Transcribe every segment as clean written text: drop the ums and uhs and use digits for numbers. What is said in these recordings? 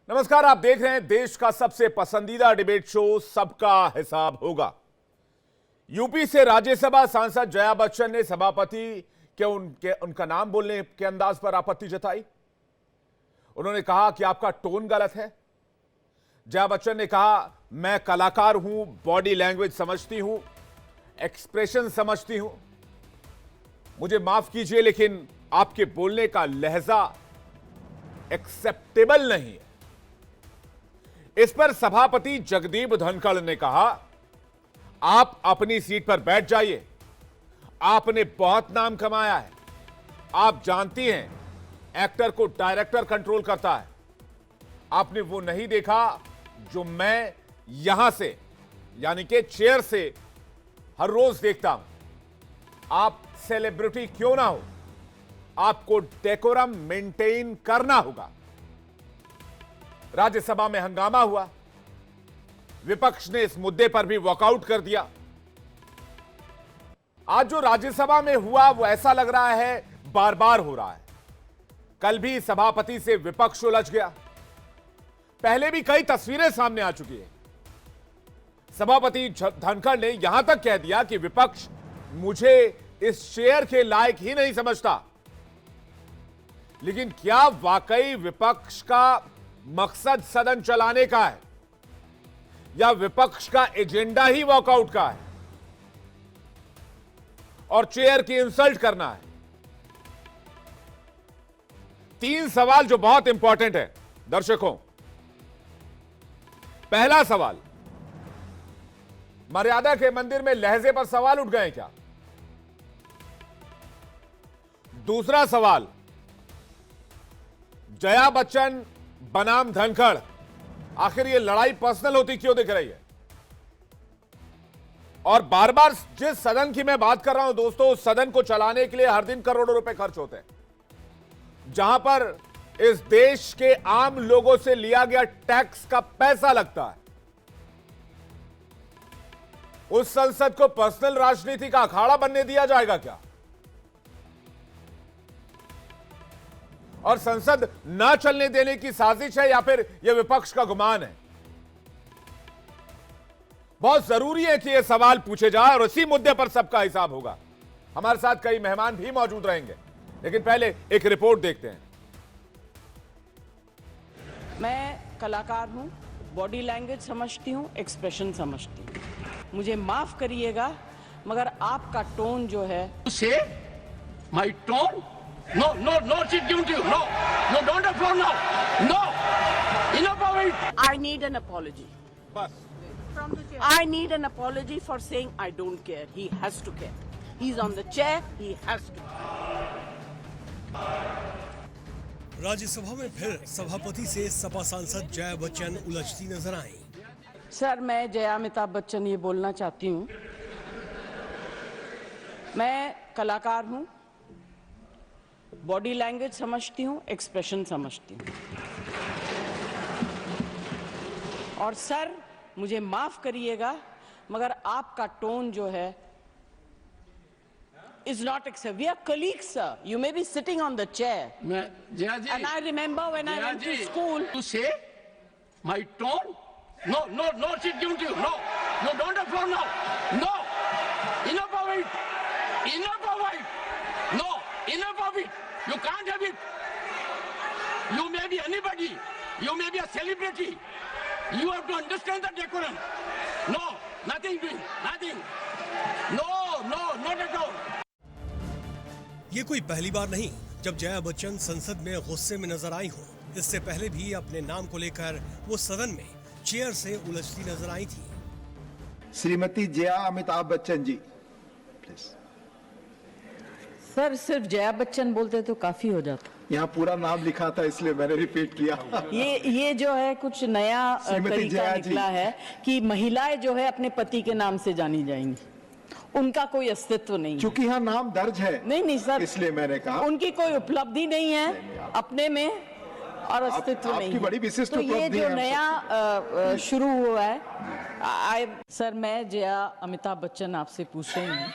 नमस्कार, आप देख रहे हैं देश का सबसे पसंदीदा डिबेट शो सबका हिसाब होगा। यूपी से राज्यसभा सांसद जया बच्चन ने सभापति के उनका नाम बोलने के अंदाज पर आपत्ति जताई। उन्होंने कहा कि आपका टोन गलत है। जया बच्चन ने कहा, मैं कलाकार हूं, बॉडी लैंग्वेज समझती हूं, एक्सप्रेशन समझती हूं, मुझे माफ कीजिए लेकिन आपके बोलने का लहजा एक्सेप्टेबल नहीं है। इस पर सभापति जगदीप धनखड़ ने कहा, आप अपनी सीट पर बैठ जाइए, आपने बहुत नाम कमाया है, आप जानती हैं एक्टर को डायरेक्टर कंट्रोल करता है। आपने वो नहीं देखा जो मैं यहां से यानी कि चेयर से हर रोज देखता हूं। आप सेलिब्रिटी क्यों ना हो, आपको डेकोरम मेंटेन करना होगा। राज्यसभा में हंगामा हुआ, विपक्ष ने इस मुद्दे पर भी वॉकआउट कर दिया। आज जो राज्यसभा में हुआ वो ऐसा लग रहा है बार बार हो रहा है। कल भी सभापति से विपक्ष उलझ गया, पहले भी कई तस्वीरें सामने आ चुकी है। सभापति धनखड़ ने यहां तक कह दिया कि विपक्ष मुझे इस चेयर के लायक ही नहीं समझता। लेकिन क्या वाकई विपक्ष का मकसद सदन चलाने का है या विपक्ष का एजेंडा ही वॉकआउट का है और चेयर की इंसल्ट करना है? तीन सवाल जो बहुत इंपॉर्टेंट है दर्शकों। पहला सवाल, मर्यादा के मंदिर में लहजे पर सवाल उठ गए क्या? दूसरा सवाल, जया बच्चन बनाम धनखड़, आखिर ये लड़ाई पर्सनल होती क्यों दिख रही है? और बार बार जिस सदन की मैं बात कर रहा हूं दोस्तों, उस सदन को चलाने के लिए हर दिन करोड़ों रुपए खर्च होते हैं, जहां पर इस देश के आम लोगों से लिया गया टैक्स का पैसा लगता है। उस संसद को पर्सनल राजनीति का अखाड़ा बनने दिया जाएगा क्या? और संसद ना चलने देने की साजिश है या फिर यह विपक्ष का गुमान है? बहुत जरूरी है कि यह सवाल पूछे जाए और इसी मुद्दे पर सबका हिसाब होगा। हमारे साथ कई मेहमान भी मौजूद रहेंगे, लेकिन पहले एक रिपोर्ट देखते हैं। मैं कलाकार हूं, बॉडी लैंग्वेज समझती हूं, एक्सप्रेशन समझती हूं। मुझे माफ करिएगा मगर आपका टोन जो है Say my tone? No, she's giving to you. No, don't applaud now. No, enough of it. I need an apology. बस I need an apology for saying I don't care. He has to care. He's on the chair. He has to. Rajya Sabha में फिर सभापति से सपा सांसद जया बच्चन उलझती नजर आई। Sir, मैं जया अमिताभ बच्चन ये बोलना चाहती हूँ, मैं कलाकार हूँ, बॉडी लैंग्वेज समझती हूँ, एक्सप्रेशन समझती हूँ। और सर, मुझे माफ करिएगा मगर आपका टोन जो है is not acceptable. We are colleagues, sir. You may be sitting on the chair. Jaya ji. And I remember when I went to school. To say my tone? No, she's giving to you. No, don't applaud now. No, enough of it. Enough of it. No, enough of it. You can't have it. You may be anybody. You may be a celebrity. You have to understand the decorum. No, nothing doing. Nothing. No, not at all. ये कोई पहली बार नहीं जब जया बच्चन संसद में गुस्से में नजर आई हो। इससे पहले भी अपने नाम को लेकर वो सदन में चेयर से उलझती नजर आई थी। श्रीमती जया अमिताभ बच्चन जी, प्लीज। सर, सिर्फ जया बच्चन बोलते तो काफी हो जाता। यहाँ पूरा नाम लिखा था इसलिए मैंने रिपीट किया। ये जो है कुछ नया तरीका निकला है कि महिलाएं जो है अपने पति के नाम से जानी जाएंगी, उनका कोई अस्तित्व नहीं। चूंकि यहाँ नाम दर्ज है। नहीं सर, इसलिए मैंने कहा उनकी कोई उपलब्धि नहीं है अपने में और अस्तित्व नहीं है। बड़ी विशिष्ट तो ये जो नया शुरू हुआ है, सर मैं जया अमिताभ बच्चन आपसे पूछ रही हूँ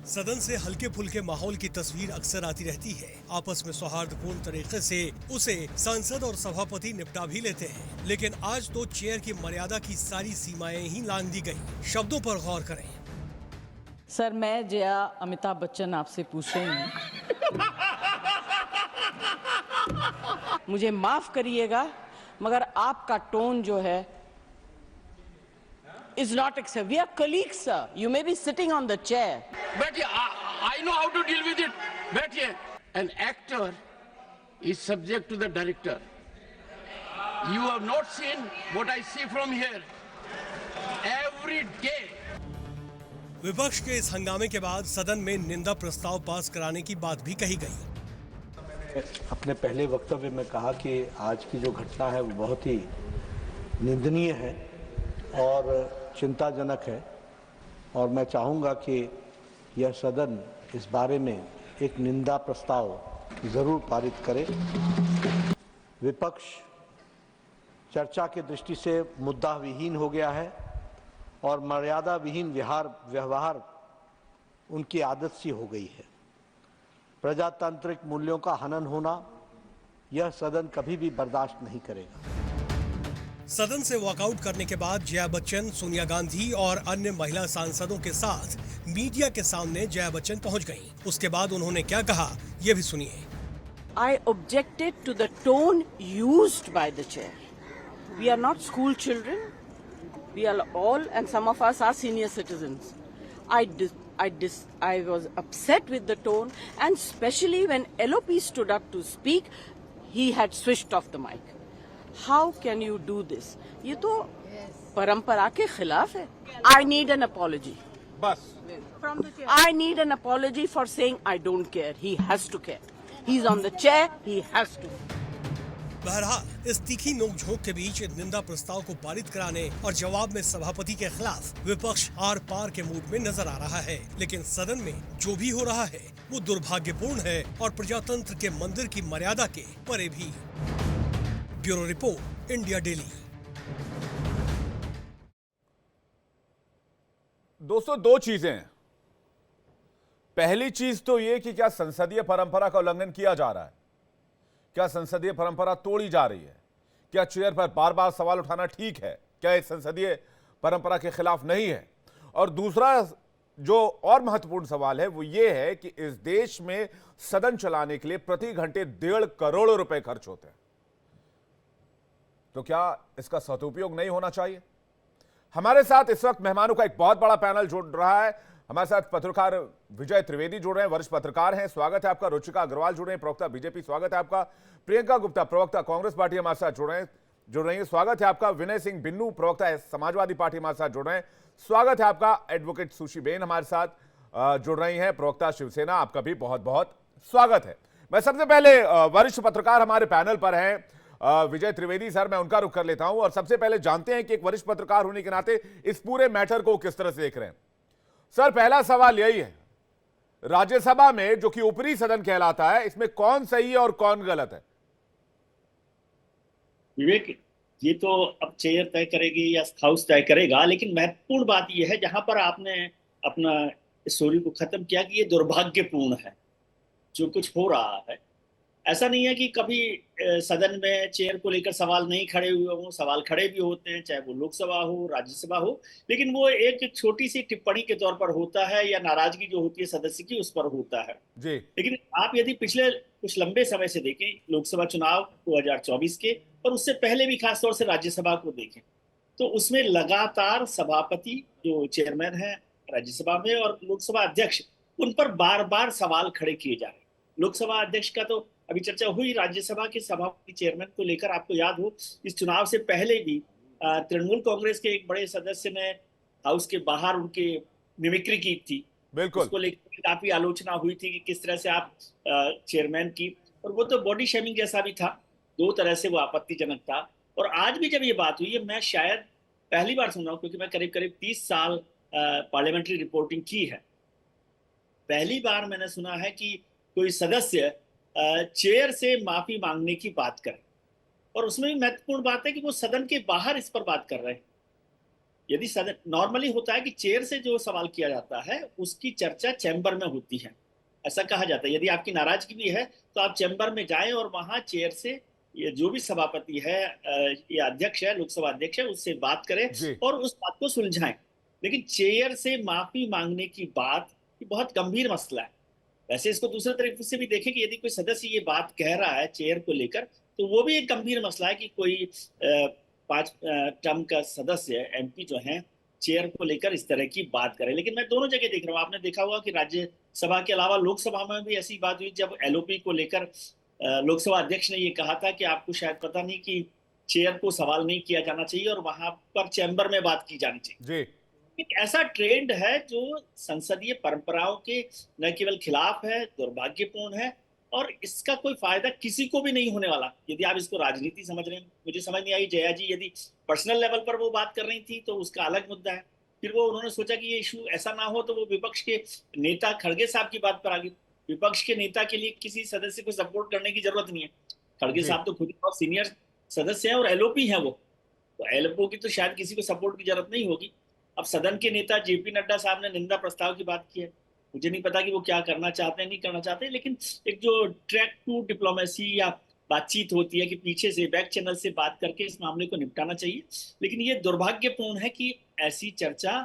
सदन से हल्के फुल्के माहौल की तस्वीर अक्सर आती रहती है। आपस में सौहार्दपूर्ण तरीके से उसे सांसद और सभापति निपटा भी लेते हैं, लेकिन आज तो चेयर की मर्यादा की सारी सीमाएं ही लांघ दी गई। शब्दों पर गौर करें। सर, मैं जया अमिताभ बच्चन आपसे पूछ रही हूँ, मुझे माफ करिएगा मगर आपका टोन जो है is not acceptable. We are colleagues, sir. You may be sitting on the chair. बैठिए, I know how to deal with it. बैठिए. An actor is subject to the director. You have not seen what I see from here every day. विपक्ष के इस हंगामे के बाद सदन में निंदा प्रस्ताव पास कराने की बात भी कही गई। अपने पहले वक्तव्य में कहा कि आज की जो घटना है वो बहुत ही निंदनीय है और चिंताजनक है, और मैं चाहूँगा कि यह सदन इस बारे में एक निंदा प्रस्ताव ज़रूर पारित करे। विपक्ष चर्चा की दृष्टि से मुद्दा विहीन हो गया है और मर्यादा विहीन व्यवहार उनकी आदत सी हो गई है। प्रजातांत्रिक मूल्यों का हनन होना यह सदन कभी भी बर्दाश्त नहीं करेगा। सदन से वॉकआउट करने के बाद जया बच्चन, सोनिया गांधी और अन्य महिला सांसदों के साथ मीडिया के सामने जया बच्चन पहुंच गईं। उसके बाद उन्होंने क्या कहा, ये भी सुनिए। I objected to the tone used by the chair. We are not school children. We are all, and some of us are senior citizens. I was upset with the tone, and especially when LOP stood up to speak, he had switched off the mic. How can you do this? ये तो परंपरा के खिलाफ है. I need an apology. बस I need an apology for saying I don't care. He has to care. He's on the chair. He has to. बहरहाल इस तीखी नोकझोंक के बीच निंदा प्रस्ताव को पारित कराने और जवाब में सभापति के खिलाफ विपक्ष आर पार के मूड में नजर आ रहा है। लेकिन सदन में जो भी हो रहा है वो दुर्भाग्यपूर्ण है और प्रजातंत्र के मंदिर की मर्यादा के परे भी। Bureau report, India daily. दोस्तों, दो चीजें हैं। पहली चीज तो यह कि क्या संसदीय परंपरा का उल्लंघन किया जा रहा है, क्या संसदीय परंपरा तोड़ी जा रही है, क्या चेयर पर बार बार सवाल उठाना ठीक है, क्या ये संसदीय परंपरा के खिलाफ नहीं है। और दूसरा जो और महत्वपूर्ण सवाल है वो ये है कि इस देश में सदन चलाने के लिए प्रति घंटे 1.5 करोड़ रुपए खर्च होते हैं, तो क्या इसका सदुपयोग नहीं होना चाहिए। हमारे साथ इस वक्त मेहमानों का एक बहुत बड़ा पैनल जुड़ रहा है। हमारे साथ पत्रकार विजय त्रिवेदी जुड़ रहे हैं, वरिष्ठ पत्रकार हैं, स्वागत है आपका। रुचिका अग्रवाल जुड़ रहे हैं, प्रवक्ता बीजेपी, स्वागत है आपका। प्रियंका गुप्ता, प्रवक्ता कांग्रेस पार्टी, हमारे साथ जुड़ रही है, स्वागत है आपका। विनय सिंह बिन्नू, प्रवक्ता है समाजवादी पार्टी, हमारे साथ जुड़ रहे हैं, स्वागत है आपका। एडवोकेट सुशी बेन हमारे साथ जुड़ रही हैं, प्रवक्ता शिवसेना, आपका भी बहुत बहुत स्वागत है। मैं सबसे पहले वरिष्ठ पत्रकार हमारे पैनल पर हैं, विजय त्रिवेदी सर, मैं उनका रुख कर लेता हूं और सबसे पहले जानते हैं कि एक वरिष्ठ पत्रकार होने के नाते इस पूरे मैटर को किस तरह से देख रहे हैं। सर, पहला सवाल यही है, राज्यसभा में जो कि ऊपरी सदन कहलाता है, इसमें कौन सही है और कौन गलत है? विवेक, ये तो अब चेयर तय करेगी या हाउस तय करेगा, लेकिन महत्वपूर्ण बात यह है जहां पर आपने अपना स्टोरी को खत्म किया कि ये दुर्भाग्यपूर्ण है जो कुछ हो रहा है। ऐसा नहीं है कि कभी सदन में चेयर को लेकर सवाल नहीं खड़े हुए हों, सवाल खड़े भी होते हैं, चाहे वो लोकसभा हो, राज्यसभा हो, लेकिन वो एक छोटी सी टिप्पणी के तौर पर होता है या नाराजगी जो होती है सदस्य की उस पर होता है जी। लेकिन आप यदि पिछले कुछ लंबे समय से देखें, लोकसभा चुनाव 2024 के और उससे पहले भी खासतौर से राज्यसभा को देखें, तो उसमें लगातार सभापति जो चेयरमैन है राज्यसभा में और लोकसभा अध्यक्ष, उन पर बार बार सवाल खड़े किए जा रहे हैं। लोकसभा अध्यक्ष का तो अभी चर्चा हुई, राज्यसभा के सभापति चेयरमैन को लेकर आपको याद हो इस चुनाव से पहले भी तृणमूल कांग्रेस के एक बड़े सदस्य ने हाउस के बाहर उनके मिमिक्री की थी, बिल्कुल उसको लेकर काफी आलोचना हुई थी कि किस तरह से आप चेयरमैन की, और वो तो बॉडी शेमिंग जैसा भी था, दो तरह से वो आपत्तिजनक था। और आज भी जब ये बात हुई है, मैं शायद पहली बार सुन रहा हूँ क्योंकि मैं करीब करीब 30 साल पार्लियामेंट्री रिपोर्टिंग की है, पहली बार मैंने सुना है कि कोई सदस्य चेयर से माफी मांगने की बात करें, और उसमें भी महत्वपूर्ण बात है कि वो सदन के बाहर इस पर बात कर रहे हैं। यदि सदन नॉर्मली होता है कि चेयर से जो सवाल किया जाता है उसकी चर्चा चैम्बर में होती है, ऐसा कहा जाता है। यदि आपकी नाराजगी भी है तो आप चैम्बर में जाएं और वहां चेयर से ये जो भी सभापति है या अध्यक्ष है, लोकसभा अध्यक्ष है, उससे बात करें जी और उस बात को सुलझाएं। लेकिन चेयर से माफी मांगने की बात ये बहुत गंभीर मसला है। वैसे इसको दूसरे तरीके से भी देखें कि यदि कोई सदस्य ये बात कह रहा है चेयर को लेकर तो वो भी एक गंभीर मसला है कि कोई 5 टर्म का सदस्य एमपी जो है चेयर को लेकर इस तरह की बात करे। लेकिन मैं दोनों जगह देख रहा हूँ, आपने देखा होगा कि राज्यसभा के अलावा लोकसभा में भी ऐसी बात हुई जब एलओपी को लेकर लोकसभा अध्यक्ष ने ये कहा था कि आपको शायद पता नहीं कि चेयर को सवाल नहीं किया जाना चाहिए और वहां पर चैम्बर में बात की जानी चाहिए। जी एक ऐसा ट्रेंड है जो संसदीय परंपराओं के न केवल खिलाफ है, दुर्भाग्यपूर्ण है और इसका कोई फायदा किसी को भी नहीं होने वाला यदि आप इसको राजनीति समझ रहे हैं। मुझे समझ नहीं आई जया जी यदि पर्सनल लेवल पर वो बात कर रही थी तो उसका अलग मुद्दा है, फिर वो उन्होंने सोचा कि ये इशू ऐसा ना हो तो वो विपक्ष के नेता खड़गे साहब की बात पर आ गई। विपक्ष के नेता के लिए किसी सदस्य को सपोर्ट करने की जरूरत नहीं है, खड़गे साहब तो खुद बहुत सीनियर सदस्य हैं और एलओपी है वो, तो एलओपी की तो शायद किसी को सपोर्ट की जरूरत नहीं होगी। अब सदन के नेता जेपी नड्डा साहब ने निंदा प्रस्ताव की बात की है, मुझे नहीं पता कि वो क्या करना चाहते हैं नहीं करना चाहते, लेकिन एक जो ट्रैक टू डिप्लोमेसी या बातचीत होती है कि पीछे से बैक चैनल से बात करके इस मामले को निपटाना चाहिए। लेकिन ये दुर्भाग्यपूर्ण है कि ऐसी चर्चा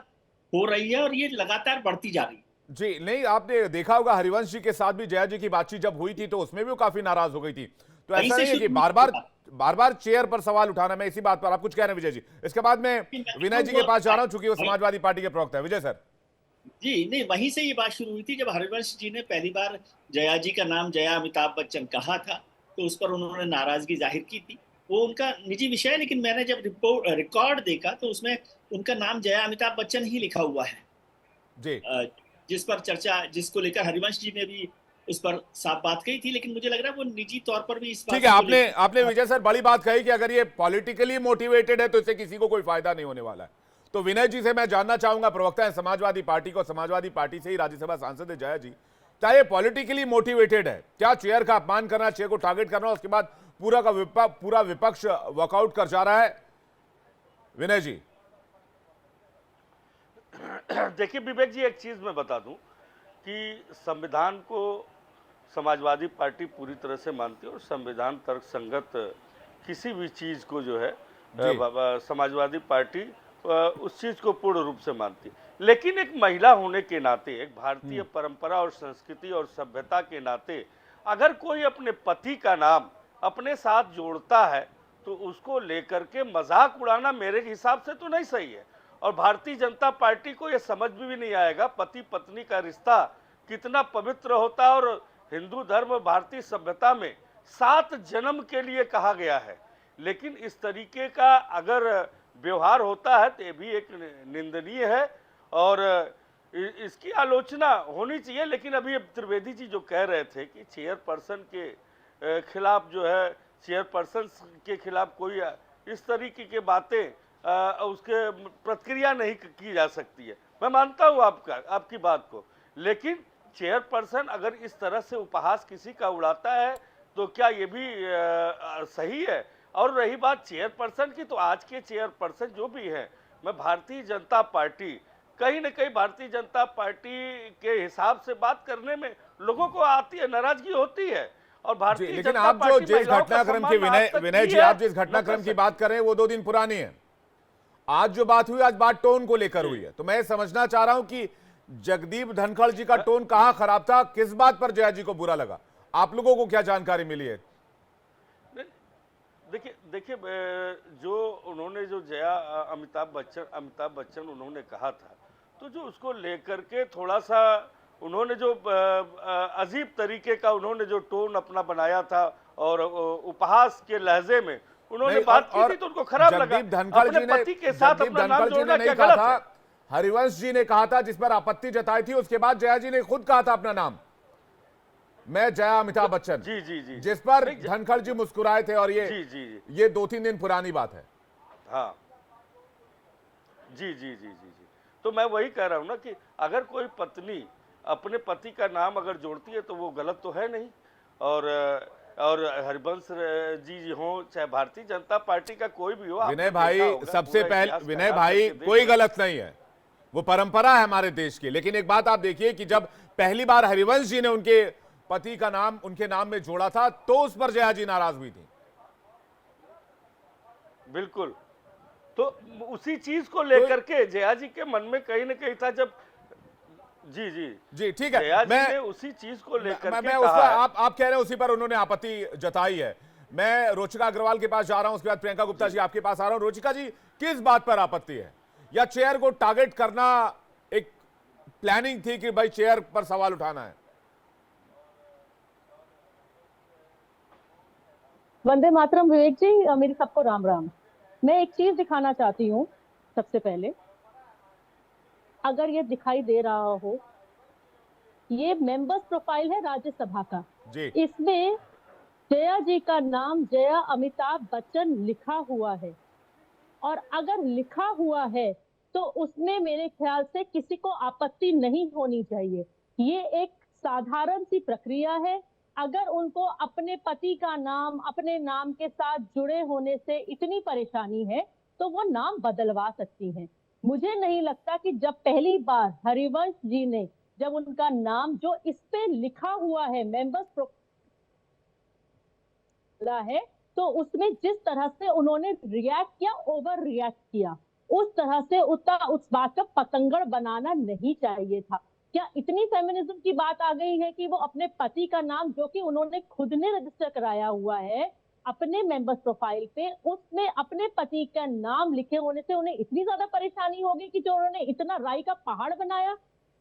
हो रही है और ये लगातार बढ़ती जा रही है। जी नहीं, आपने देखा होगा हरिवंश जी के साथ भी जया जी की बातचीत जब हुई थी तो उसमें भी वो काफी नाराज हो गई थी। तो ऐसा नहीं है कि बार बार चेयर पर सवाल उठाना। मैं इसी बात पर आप कुछ कह रहे हैं विजय जी, इसके बाद मैं विनय जी के पास जा रहा हूं चूंकि वो समाजवादी पार्टी के प्रवक्ता है। विजय सर जी नहीं, वहीं से ये बात शुरू हुई थी जब हरिवंश जी ने पहली बार जया जी का नाम जया अमिताभ बच्चन कहा था तो उस पर उन्होंने नाराजगी जाहिर की थी। वो उनका निजी विषय है, लेकिन मैंने जब रिकॉर्ड देखा तो उसमें उनका नाम जया अमिताभ बच्चन ही लिखा हुआ है जी, जिस पर चर्चा, जिसको लेकर हरिवंश जी ने भी उस पर साफ बात कही थी। लेकिन मुझे लग रहा है वो निजी तौर पर भी इस बात ठीक है। आपने विजय सर बड़ी बात कही कि अगर ये पॉलिटिकली मोटिवेटेड है तो इससे किसी को कोई फायदा नहीं होने वाला है। तो विनय जी से मैं जानना चाहूंगा, प्रवक्ता है समाजवादी पार्टी को, समाजवादी पार्टी से ही राज्यसभा सांसद है जया जी, क्या ये पॉलिटिकली मोटिवेटेड है? क्या चेयर का अपमान करना, चेयर को टारगेट करना, उसके बाद पूरा विपक्ष वॉकआउट कर जा रहा है? विनय जी देखिए विवेक जी, एक चीज मैं बता दूं कि संविधान को समाजवादी पार्टी पूरी तरह से मानती है और संविधान तर्क संगत किसी भी चीज को जो है समाजवादी पार्टी उस चीज को पूर्ण रूप से मानती है। लेकिन एक महिला होने के नाते, एक भारतीय परंपरा और संस्कृति और सभ्यता के नाते अगर कोई अपने पति का नाम अपने साथ जोड़ता है तो उसको लेकर के मजाक उड़ाना मेरे हिसाब से तो नहीं सही है। और भारतीय जनता पार्टी को यह समझ भी नहीं आएगा पति पत्नी का रिश्ता कितना पवित्र होता है। और हिंदू धर्म, भारतीय सभ्यता में 7 जन्म के लिए कहा गया है। लेकिन इस तरीके का अगर व्यवहार होता है तो ये भी एक निंदनीय है और इसकी आलोचना होनी चाहिए। लेकिन अभी त्रिवेदी जी जो कह रहे थे कि चेयरपर्सन के खिलाफ जो है, चेयरपर्सन के खिलाफ कोई इस तरीके की बातें उसके प्रतिक्रिया नहीं की जा सकती है, मैं मानता हूँ आपकी बात को। लेकिन चेयरपर्सन अगर इस तरह से उपहास किसी का उड़ाता है तो क्या ये भी सही है? और रही बात चेयरपर्सन की, तो आज के चेयरपर्सन जो भी हैं, मैं भारतीय जनता पार्टी कहीं न कहीं भारतीय जनता पार्टी के हिसाब से बात करने में लोगों को आती है, नाराजगी होती है। और भारतीय लेकिन आप जो जिस घटनाक्रम की विनय जी आप जिस घटनाक्रम की बात कर रहे हैं वो 2 दिन पुरानी है। आज जो बात हुई, आज बात टोन को लेकर हुई है। तो मैं समझना चाह रहा हूं कि जगदीप धनखड़ जी का टोन कहां खराब था, किस बात पर जया जी को बुरा लगा, आप लोगों को क्या जानकारी मिली है? देखिए जो उन्होंने जो जया अमिताभ बच्चन उन्होंने कहा था, तो जो उसको लेकर के थोड़ा सा उन्होंने जो अजीब तरीके का उन्होंने जो टोन अपना बनाया था और उपहास के लहजे में उन्होंने बात की थी तो उनको खराब लगा। अपने पति के साथ अपना नाम जोड़ना क्या गलत है? हरिवंश जी ने कहा था, जिस पर आपत्ति जताई थी, उसके बाद जया जी ने खुद कहा था अपना नाम, मैं जया अमिताभ बच्चन, जी, जिस पर धनखड़ जी मुस्कुराए थे। और ये 2-3 दिन पुरानी बात है। हाँ जी। तो मैं वही कह रहा हूं ना कि अगर कोई पत्नी अपने पति का नाम अगर जोड़ती है तो वो गलत तो है नहीं। और और हरिवंश जी हो, चाहे भारतीय जनता पार्टी का कोई भी हो, आपने विनय भाई देखा होगा, सबसे पूरा पहले इतिहास विनय खराब भाई करके देख कोई रहे हैं। गलत नहीं है, वो परंपरा है हमारे देश की। लेकिन एक बात आप देखिए कि जब पहली बार हरिवंश जी ने उनके पति का नाम उनके नाम में जोड़ा था तो उस पर जया जी नाराज हुई थी। बिल्कुल, तो उसी चीज को लेकर के जया जी के मन में कहीं ना कहीं था जब जी जी जी ठीक है, जया जी ने उसी चीज को लेकर के मैं उस पर कहा है। आप कह रहे हैं उसी पर उन्होंने आपत्ति जताई है। मैं रोचिका अग्रवाल के पास जा रहा हूं, उसके बाद प्रियंका गुप्ता जी आपके पास आ रहा हूं। रोचिका जी, किस बात पर आपत्ति है? या चेयर को टारगेट करना एक प्लानिंग थी कि भाई चेयर पर सवाल उठाना है? वंदे मातरम विवेक जी, मेरी सबको राम राम। मैं एक चीज दिखाना चाहती हूँ। सबसे पहले अगर ये दिखाई दे रहा हो, ये मेंबर्स प्रोफाइल है राज्यसभा का जी। इसमें जया जी का नाम जया अमिताभ बच्चन लिखा हुआ है, और अगर लिखा हुआ है तो उसमें मेरे ख्याल से किसी को आपत्ति नहीं होनी चाहिए। ये एक साधारण सी प्रक्रिया है। अगर उनको अपने पति का नाम अपने नाम के साथ जुड़े होने से इतनी परेशानी है तो वो नाम बदलवा सकती हैं। मुझे नहीं लगता कि जब पहली बार हरिवंश जी ने जब उनका नाम जो इस पे लिखा हुआ है मेंबर्स है, तो उसमें जिस तरह से उन्होंने रिएक्ट किया, ओवर रिएक्ट किया, उस तरह से उस बात का पतंगड़ बनाना नहीं चाहिए था। क्या इतनी फेमिनिज्म की बात आ गई है कि वो अपने पति का नाम, जो कि उन्होंने खुद ने रजिस्टर कराया हुआ है अपने मेंबर्स प्रोफाइल पे, उसमें अपने पति का नाम लिखे होने से उन्हें इतनी ज्यादा परेशानी होगी कि जो उन्होंने इतना राई का पहाड़ बनाया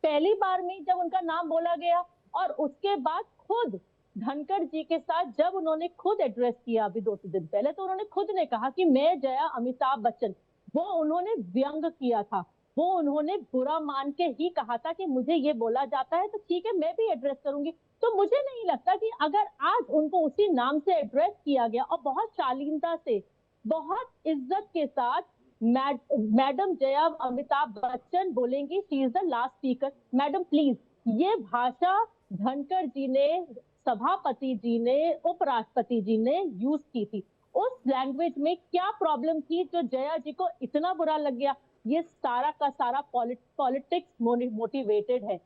पहली बार में जब उनका नाम बोला गया, और उसके बाद खुद धनखड़ जी के साथ जब उन्होंने खुद एड्रेस किया अभी 2 दिन पहले, तो उन्होंने खुद ने कहा कि मैं जया अमिताभ बच्चन, वो उन्होंने व्यंग किया था, वो उन्होंने बुरा मान के ही कहा था कि मुझे ये बोला जाता है तो ठीक है मैं भी एड्रेस करूंगी। तो मुझे नहीं लगता कि अगर आज उनको उसी नाम से एड्रेस किया गया और बहुत शालीनता से बहुत इज्जत के साथ मैडम जया अमिताभ बच्चन बोलेंगी she is the last speaker, madam please, ये भाषा धनखड़ जी ने, सभापति जी ने, उपराष्ट्रपति जी ने यूज की थी। उस लैंग्वेज में क्या प्रॉब्लम थी जो जया जी को इतना बुरा लग गया? ये सारा का सारा पॉलिटिक्स मोटिवेटेड है।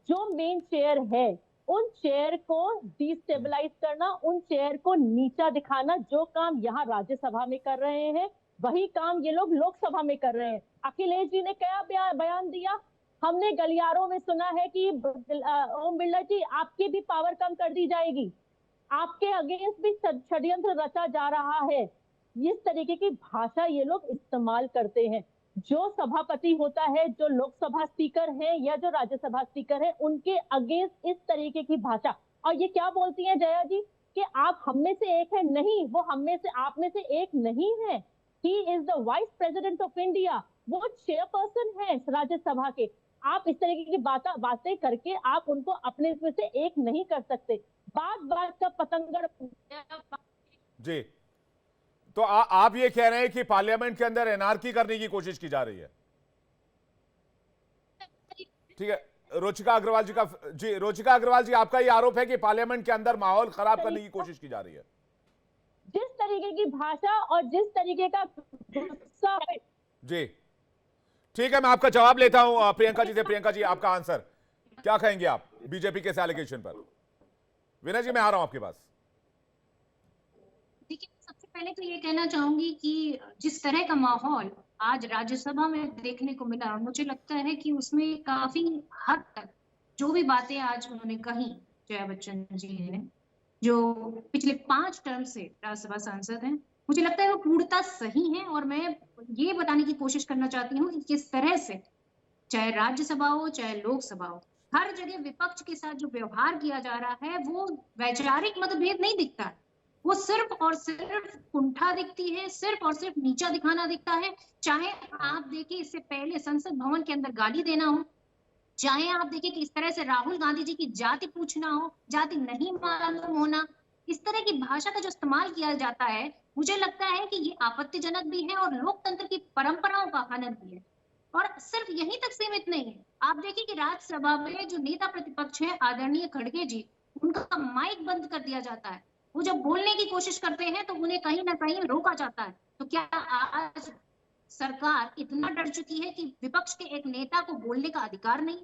जो मेन चेयर है उन चेयर को डिस्टेबलाइज करना, उन चेयर को नीचा दिखाना, जो काम यहाँ राज्यसभा में कर रहे हैं वही काम ये लोग लोकसभा में कर रहे हैं। अखिलेश जी ने क्या बयान दिया? हमने गलियारों में सुना है कि ओम बिरला जी आपकी भी पावर कम कर दी जाएगी, आपके अगेंस्ट भी षड्यंत्र रचा जा रहा है। इस तरीके की भाषा ये लोग इस्तेमाल करते हैं। जो सभापति होता है, जो लोकसभा स्पीकर है या जो राज्यसभा स्पीकर है, उनके अगेंस्ट इस तरीके की भाषा। और ये क्या बोलती हैं जया जी कि आप हम में से एक है? नहीं, वो हम में से आप में से एक नहीं है। He is the vice president of India, वो चेयरपर्सन है राज्यसभा के। आप इस तरीके की बातें करके आप उनको अपने में से एक नहीं कर सकते। बात का पतंगड़ जी, तो आप ये कह रहे हैं कि पार्लियामेंट के अंदर एनार्की करने की कोशिश की जा रही है? ठीक है, रोचिका अग्रवाल जी आपका ये आरोप है कि पार्लियामेंट के अंदर माहौल खराब करने की कोशिश की जा रही है? जिस तरीके की भाषा और जिस तरीके का गुस्सा है। जी ठीक है, मैं आपका जवाब लेता हूं प्रियंका जी से। प्रियंका जी, आपका आंसर क्या कहेंगे आप बीजेपी के इस एलिगेशन पर? विनय जी, मैं आ रहा हूं आपके पास। देखिए, सबसे पहले तो ये कहना चाहूंगी कि जिस तरह का माहौल आज राज्यसभा में देखने को मिला, मुझे लगता है कि उसमें काफी हद तक जो भी बातें आज उन्होंने कही जया बच्चन जी ने, जो पिछले 5 टर्म से राज्यसभा सांसद हैं, मुझे लगता है वो पूर्णतः सही है। और मैं ये बताने की कोशिश करना चाहती हूँ कि किस तरह से चाहे राज्यसभा हो चाहे लोकसभा हो, हर जगह विपक्ष के साथ जो व्यवहार किया जा रहा है वो वैचारिक मतभेद नहीं दिखता, वो सिर्फ और सिर्फ कुंठा दिखती है, सिर्फ और सिर्फ नीचा दिखाना दिखता है। चाहे आप देखिए इससे पहले संसद भवन के अंदर गाली देना हो, चाहे आप देखिए कि इस तरह से राहुल गांधी जी की जाति पूछना हो, जाति नहीं मालूम होना, इस तरह की भाषा का जो इस्तेमाल किया जाता है, मुझे लगता है कि ये आपत्तिजनक भी है और लोकतंत्र की परंपराओं का हनन भी है। और सिर्फ यहीं तक सीमित नहीं है, आप देखिए कि राज्यसभा में जो नेता प्रतिपक्ष है आदरणीय खड़गे जी, उनका माइक बंद कर दिया जाता है वो जब बोलने की कोशिश करते हैं तो उन्हें कहीं ना कहीं रोका जाता है। तो क्या आज सरकार इतना डर चुकी है कि विपक्ष के एक नेता को बोलने का अधिकार नहीं?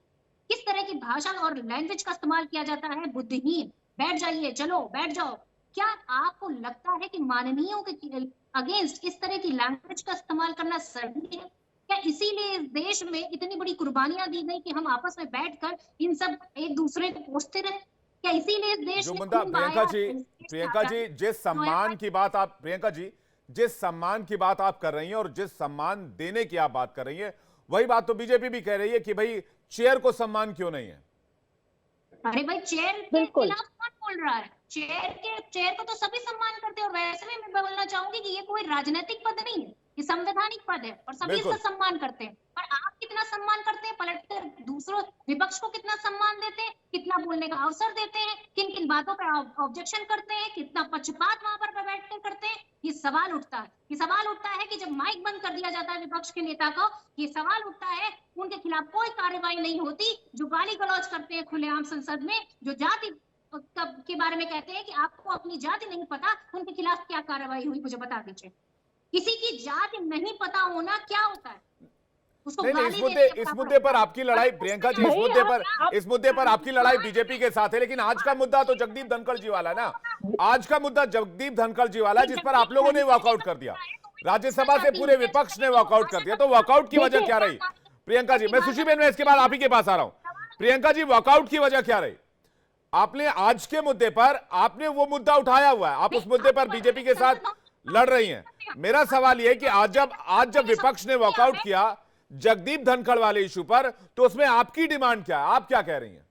किस तरह की भाषा और लैंग्वेज का इस्तेमाल किया जाता है? बुद्धिहीन, बैठ जाइए, चलो बैठ जाओ। क्या आपको लगता है कि माननीयों के अगेंस्ट इस तरह की लैंग्वेज का इस्तेमाल करना सही है? क्या इसीलिए इस देश में इतनी बड़ी कुर्बानियां दी गई कि हम आपस में बैठकर इन सब एक दूसरे को कोसते रहे? क्या इसीलिए इस देश जो में मुद्दा खून बहाया? प्रियंका जी जिस सम्मान की बात आप प्रियंका जी जिस सम्मान की बात आप कर रही हैं और जिस सम्मान देने की आप बात कर रही हैं, वही बात तो बीजेपी भी कह रही है कि भाई चेयर को सम्मान क्यों नहीं है। अरे भाई, चेयर के खिलाफ कौन बोल रहा है? चेयर को तो सभी सम्मान करते हैं। और वैसे भी मैं बोलना चाहूंगी कि ये कोई राजनीतिक पद नहीं है, ये संवैधानिक पद है और सभी इसका सम्मान करते हैं। पर आप कितना सम्मान करते हैं? पलटकर दूसरों विपक्ष को कितना सम्मान देते हैं, कितना बोलने का अवसर देते हैं, किन किन बातों पर ऑब्जेक्शन करते हैं, कितना पक्षपात वहां पर बैठ कर करते हैं? ये सवाल उठता है। ये सवाल उठता है कि जब माइक बंद कर दिया जाता है विपक्ष के नेता को, ये सवाल उठता है उनके खिलाफ कोई कार्रवाई नहीं होती, जो गाली गलौज करते हैं खुलेआम संसद में, जो जाति के बारे में कहते हैं कि आपको अपनी जाति नहीं पता, उनके खिलाफ क्या कार्रवाई हुई मुझे बता दीजिए। किसी की जाति नहीं पता होना क्या होता है? नहीं, इस मुद्दे पर आपकी लड़ाई प्रियंका जी, इस मुद्दे पर आपकी लड़ाई बीजेपी के साथ है, लेकिन आज का मुद्दा तो जगदीप धनखड़ जी वाला ना। आज का मुद्दा जगदीप धनखड़ जी वाला, जिस पर आप लोगों ने वॉकआउट कर दिया, राज्यसभा से पूरे विपक्ष ने वॉकआउट कर दिया। तो वॉकआउट की वजह क्या रही प्रियंका जी? मैं सुशीबेन में इसके बाद आप ही के पास आ रहा हूं। प्रियंका जी, वॉकआउट की वजह क्या रही? आपने आज के मुद्दे पर आपने वो मुद्दा उठाया हुआ है, आप उस मुद्दे पर बीजेपी के साथ लड़ रही हैं। मेरा सवाल यह है कि आज जब विपक्ष ने वॉकआउट किया जगदीप धनखड़ वाले इशू पर, तो उसमें आपकी डिमांड क्या है? आप क्या कह रही हैं?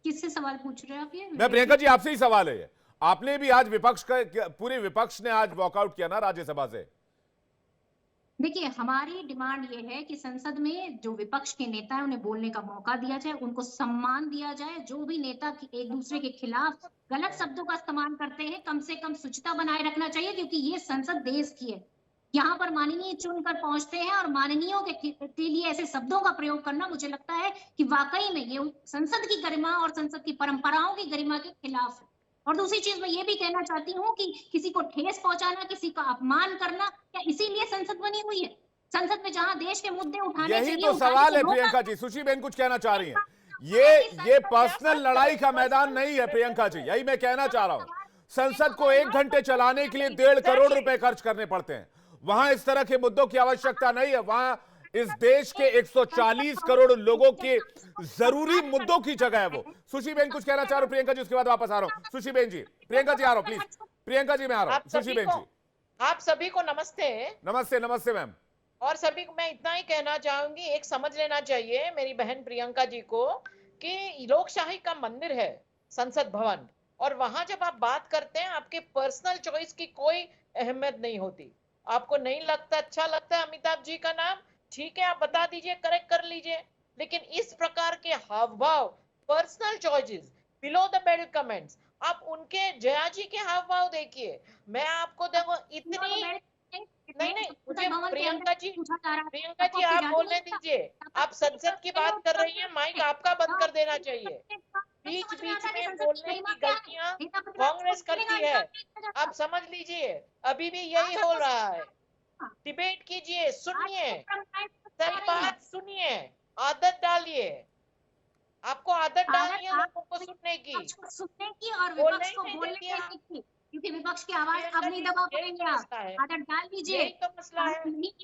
किससे सवाल पूछ रहे हैं आप? ये मैं प्रियंका जी आपसे ही सवाल है। आपने भी आज पूरे विपक्ष ने आज वॉकआउट किया ना राज्यसभा से। देखिए, हमारी डिमांड ये है कि संसद में जो विपक्ष के नेता है उन्हें बोलने का मौका दिया जाए, उनको सम्मान दिया जाए। जो भी नेता एक दूसरे के खिलाफ गलत शब्दों का इस्तेमाल करते हैं, कम से कम शुचिता बनाए रखना चाहिए, क्योंकि ये संसद देश की है। यहाँ पर माननीय चुनकर पहुंचते हैं और माननीयों के लिए ऐसे शब्दों का प्रयोग करना, मुझे लगता है कि वाकई में ये संसद की गरिमा और संसद की परंपराओं की गरिमा के खिलाफ है। और दूसरी चीज मैं ये भी कहना चाहती हूँ कि किसी को ठेस पहुंचाना, किसी का अपमान करना, क्या इसीलिए संसद बनी हुई है? संसद में जहां देश के मुद्दे उठाने यही तो सवाल है प्रियंका जी। सुशीबेन कुछ कहना चाह रही हैं। ये पर्सनल लड़ाई का मैदान नहीं है प्रियंका जी, यही मैं कहना चाह रहा हूं। संसद को 1 घंटे चलाने के लिए 1.5 करोड़ रुपए खर्च करने पड़ते हैं। वहां इस तरह के मुद्दों की आवश्यकता नहीं है। वहां इस देश के 140 करोड़ लोगों के जरूरी मुद्दों की जगह है वो। सुशीबेन कुछ कहना चाह रहा हूं प्रियंका जी, उसके बाद वापस आ रहा हूं। सुशीबेन जी, प्रियंका जी आ रहा हूं प्लीज। प्रियंका जी मैं आ रहा हूं। सुशीबेन जी, आप सभी को नमस्ते। नमस्ते। नमस्ते मैम। और सभी को मैं इतना ही कहना चाहूंगी, एक समझ लेना चाहिए मेरी बहन प्रियंका जी को कि लोकशाही का मंदिर है संसद भवन, और वहां जब आप बात करते हैं आपके पर्सनल चॉइस की कोई अहमियत नहीं होती। आपको नहीं लगता, अच्छा लगता है अमिताभ जी का नाम, ठीक है, आप बता दीजिए, करेक्ट कर लीजिए। लेकिन इस प्रकार के हाव भाव, personal choices, below the belt comments, आप उनके जया जी के हाव भाव देखिए। मैं आपको देखो इतनी नहीं, मुझे प्रियंका जी आप बोलने दीजिए। आप संसद की बात कर रही हैं, माइक आपका बंद कर देना चाहिए। बीच बीच में बोलने की गलतियां कांग्रेस करती है, आप समझ लीजिए। अभी भी यही हो रहा है। डिबेट कीजिए, सुनिए, सही बात सुनिए, आदत डालिए। आपको आदत डालनी है लोगों को सुनने की और विपक्ष को बोलने की, क्योंकि विपक्ष की आवाज अब नहीं दबा पाएंगे आप। आदत डाल लीजिए। यही तो मसला है।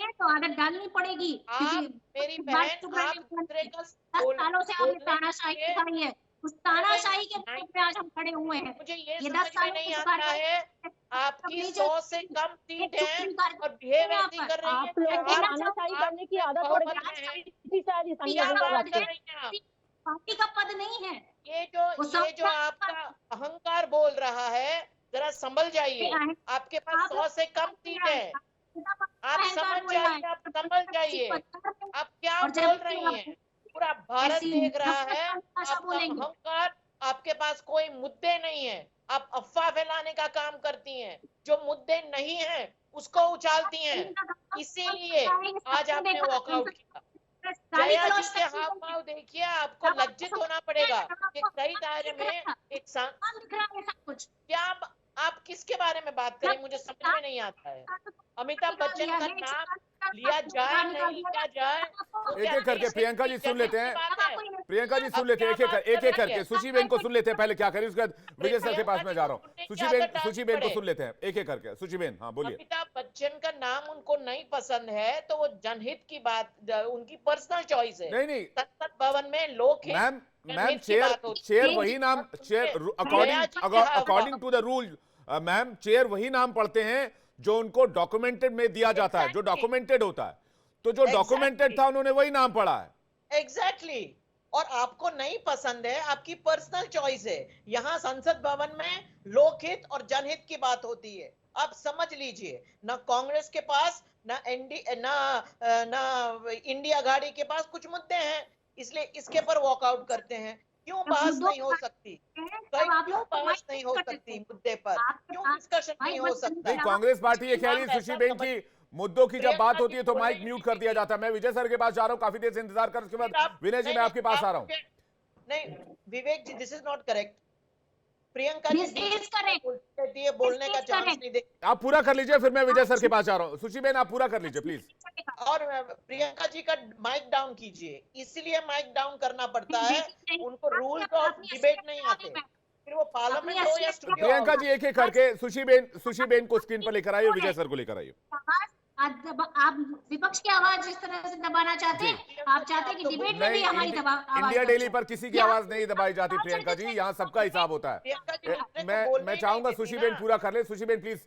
तो आदत डालनी पड़ेगी। मेरी बहन, आप दूसरे का 10 सालों से हमने तानाशाही दिखाई है, उस तानाशाही के विरुद्ध में आज हम खड़े हुए हैं। मुझे ये समझ में नहीं आता है, आपकी 100 से कम सीट है और बिहेव ऐसी कर रही है। आप लोगों को तानाशाही करने की आदत पड़ गई। पार्टी का पद नहीं है ये जो आपका अहंकार बोल रहा है, जरा संभल जाइए। आपके पास 100 से कम सीट है, आप समझ जाइए, आप संभल जाइए। आप क्या बोल रही हैं? पूरा भारत देख रहा है आपका अहंकार। आपके पास कोई मुद्दे नहीं है, आप अफवाह फैलाने का काम करती हैं। जो मुद्दे नहीं है उसको उछालती हैं, इसीलिए आज आपने वॉकआउट किया। जया जी के हाव भाव देखिए, आपको लज्जित होना पड़ेगा कि कई दायरे में एक क्या आप किसके बारे में बात करें, मुझे समझ में नहीं आता है। अमिताभ बच्चन का नाम लिया जाए नहीं लिया जाए, एक एक करके प्रियंका जी सुन लेते हैं, प्रियंका जी सुन लेते हैं एक एक करके। सुशी बेन को सुन लेते हैं पहले, क्या करें, उसके बाद विजय सर के पास में जा रहा हूँ। सुशी बेन को सुन लेते हैं एक एक करके। सुशी बेन, हाँ बोलिए। अमिताभ बच्चन का नाम उनको नहीं पसंद है तो वो जनहित की बात, उनकी पर्सनल चॉइस है। नहीं संसद भवन में लोग मैम चेयर वही नाम, chair according to the rule ma'am, chair वही नाम पढ़ते हैं जो उनको डॉक्यूमेंटेड में दिया जाता है, जो डॉक्यूमेंटेड होता है। तो जो डॉक्यूमेंटेड था उन्होंने वही नाम पढ़ा है। एग्जैक्टली। और आपको नहीं पसंद है, आपकी पर्सनल चॉइस है। यहाँ संसद भवन में लोकहित और जनहित की बात होती है। आप समझ लीजिए, ना कांग्रेस के पास ना इंडिया आघाड़ी के पास कुछ मुद्दे हैं, इसलिए इसके पर वॉकआउट करते हैं। क्यों बहस नहीं हो सकती? क्यों बहस नहीं हो सकती मुद्दे पर? क्यों डिस्कशन नहीं हो सकता? नहीं, कांग्रेस पार्टी ये कह रही है सुशी बेन की मुद्दों की जब बात होती है तो माइक म्यूट कर दिया जाता है। मैं विजय सर के पास जा रहा हूँ, काफी देर से इंतजार कर, उसके बाद विनय जी मैं आपके पास आ रहा हूँ। नहीं Vivek ji, this is not correct. Priyanka ji बोलने का चांस नहीं दे। आप पूरा कर लीजिए, फिर मैं विजय सर के पास जा रहा हूँ। सुशी बेन आप पूरा कर लीजिए प्लीज। और प्रियंका जी का माइक डाउन कीजिए, इसलिए माइक डाउन करना पड़ता है, उनको रूल ऑफ डिबेट नहीं आते, फिर वो पार्लियामेंट हो या स्टूडियो। प्रियंका जी एक एक करके सुशी बेन को स्क्रीन पर लेकर आइए, विजय सर को लेकर आइए। आप विपक्ष की आवाज इस तरह से दबाना चाहते हैं? आप चाहते हैं कि डिबेट में भी हमारी आवाज? इंडिया डेली पर किसी की आवाज नहीं दबाई जाती प्रियंका जी, यहाँ सबका हिसाब होता है। मैं चाहूंगा सुशी बेन पूरा कर ले। Sushi Ben please,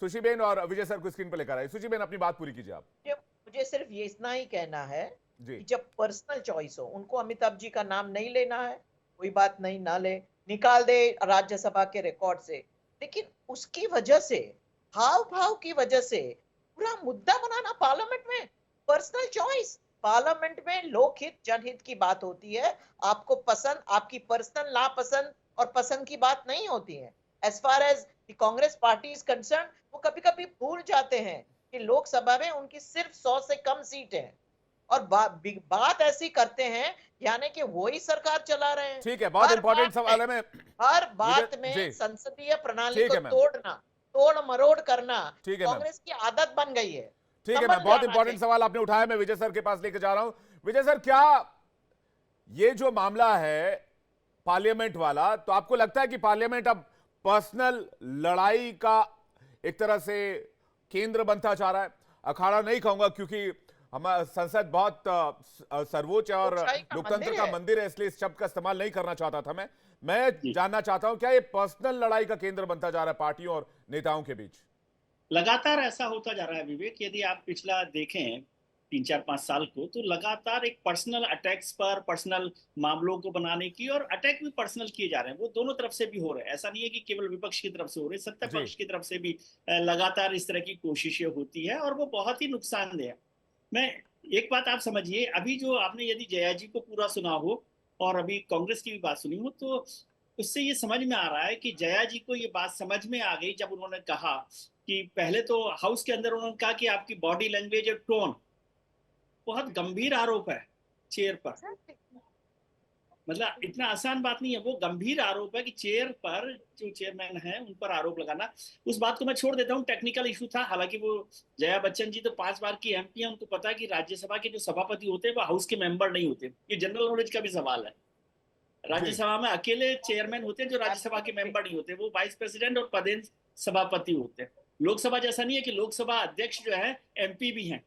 sushi Ben और विजय सर को स्क्रीन पर लेकर आइए। सुशी बेन अपनी बात पूरी कीजिए आप। मुझे सिर्फ ये इतना ही कहना है कि जब पर्सनल चॉइस हो, उनको अमिताभ जी का नाम नहीं लेना है, कोई बात नहीं, ना ले, निकाल दे राज्यसभा के रिकॉर्ड से, लेकिन उसकी वजह से, हाव भाव की वजह से पूरा मुद्दा बनाना पार्लियामेंट में। पर्सनल चॉइस, पार्लियामेंट में लोकहित जनहित की बात होती है। आपको पसंद, आपकी पर्सनल नापसंद और पसंद की बात नहीं होती है। As far as the Congress party is concern, वो कभी कभी भूल जाते हैं कि लोकसभा में उनकी सिर्फ 100 से कम सीट है और बात ऐसी करते हैं यानी कि वही सरकार चला रहे हैं। ठीक है, बहुत इंपॉर्टेंट सवाल है। मैं हर बात में संसदीय प्रणाली को तोड़ना, तोड़ मरोड़ करना कांग्रेस की आदत बन गई है। ठीक है, मैं बहुत इंपॉर्टेंट सवाल आपने उठाया, मैं विजय सर के पास लेकर जा रहा हूं। विजय सर, क्या ये जो मामला है पार्लियामेंट वाला, तो आपको लगता है कि पार्लियामेंट अब पर्सनल लड़ाई का एक तरह से केंद्र बनता जा रहा है? अखाड़ा नहीं कहूंगा क्योंकि हमारा संसद बहुत सर्वोच्च और लोकतंत्र का मंदिर है, इसलिए इस शब्द का इस्तेमाल नहीं करना चाहता था। मैं जानना चाहता हूं क्या ये पर्सनल लड़ाई का केंद्र बनता जा रहा है पार्टियों और नेताओं के बीच? लगातार ऐसा होता जा रहा है विवेक। यदि आप पिछला देखें 3-4-5 साल को, तो लगातार एक पर्सनल अटैक्स पर, पर्सनल मामलों को बनाने की, और अटैक भी पर्सनल किए जा रहे हैं, वो दोनों तरफ से भी हो रहे हैं। ऐसा नहीं है कि केवल विपक्ष की तरफ से हो रहे, सत्ता पक्ष की तरफ से भी लगातार इस तरह की कोशिशें होती है और वो बहुत ही नुकसानदेह है। मैं एक बात आप समझिए, अभी जो आपने यदि जया जी को पूरा सुना हो और अभी कांग्रेस की भी बात सुनी हो, तो उससे ये समझ में आ रहा है कि जया जी को ये बात समझ में आ गई जब उन्होंने कहा कि पहले तो हाउस के अंदर उन्होंने कहा कि आपकी बॉडी लैंग्वेज और टोन, बहुत गंभीर आरोप है चेयर पर, मतलब इतना आसान बात नहीं है, वो गंभीर आरोप है कि चेयर पर जो चेयरमैन है उन पर आरोप लगाना। उस बात को मैं छोड़ देता हूँ, टेक्निकल इशू था, हालांकि वो जया बच्चन जी तो 5 बार की एमपी है, उनको पता है कि राज्यसभा के जो सभापति होते हैं वो हाउस के मेंबर नहीं होते। ये जनरल नॉलेज का भी सवाल है। राज्यसभा में अकेले चेयरमैन होते हैं जो राज्यसभा के मेंबर नहीं होते, वो वाइस प्रेसिडेंट और पदेन सभापति होते हैं। लोकसभा जैसा नहीं है कि लोकसभा अध्यक्ष जो है एमपी भी हैं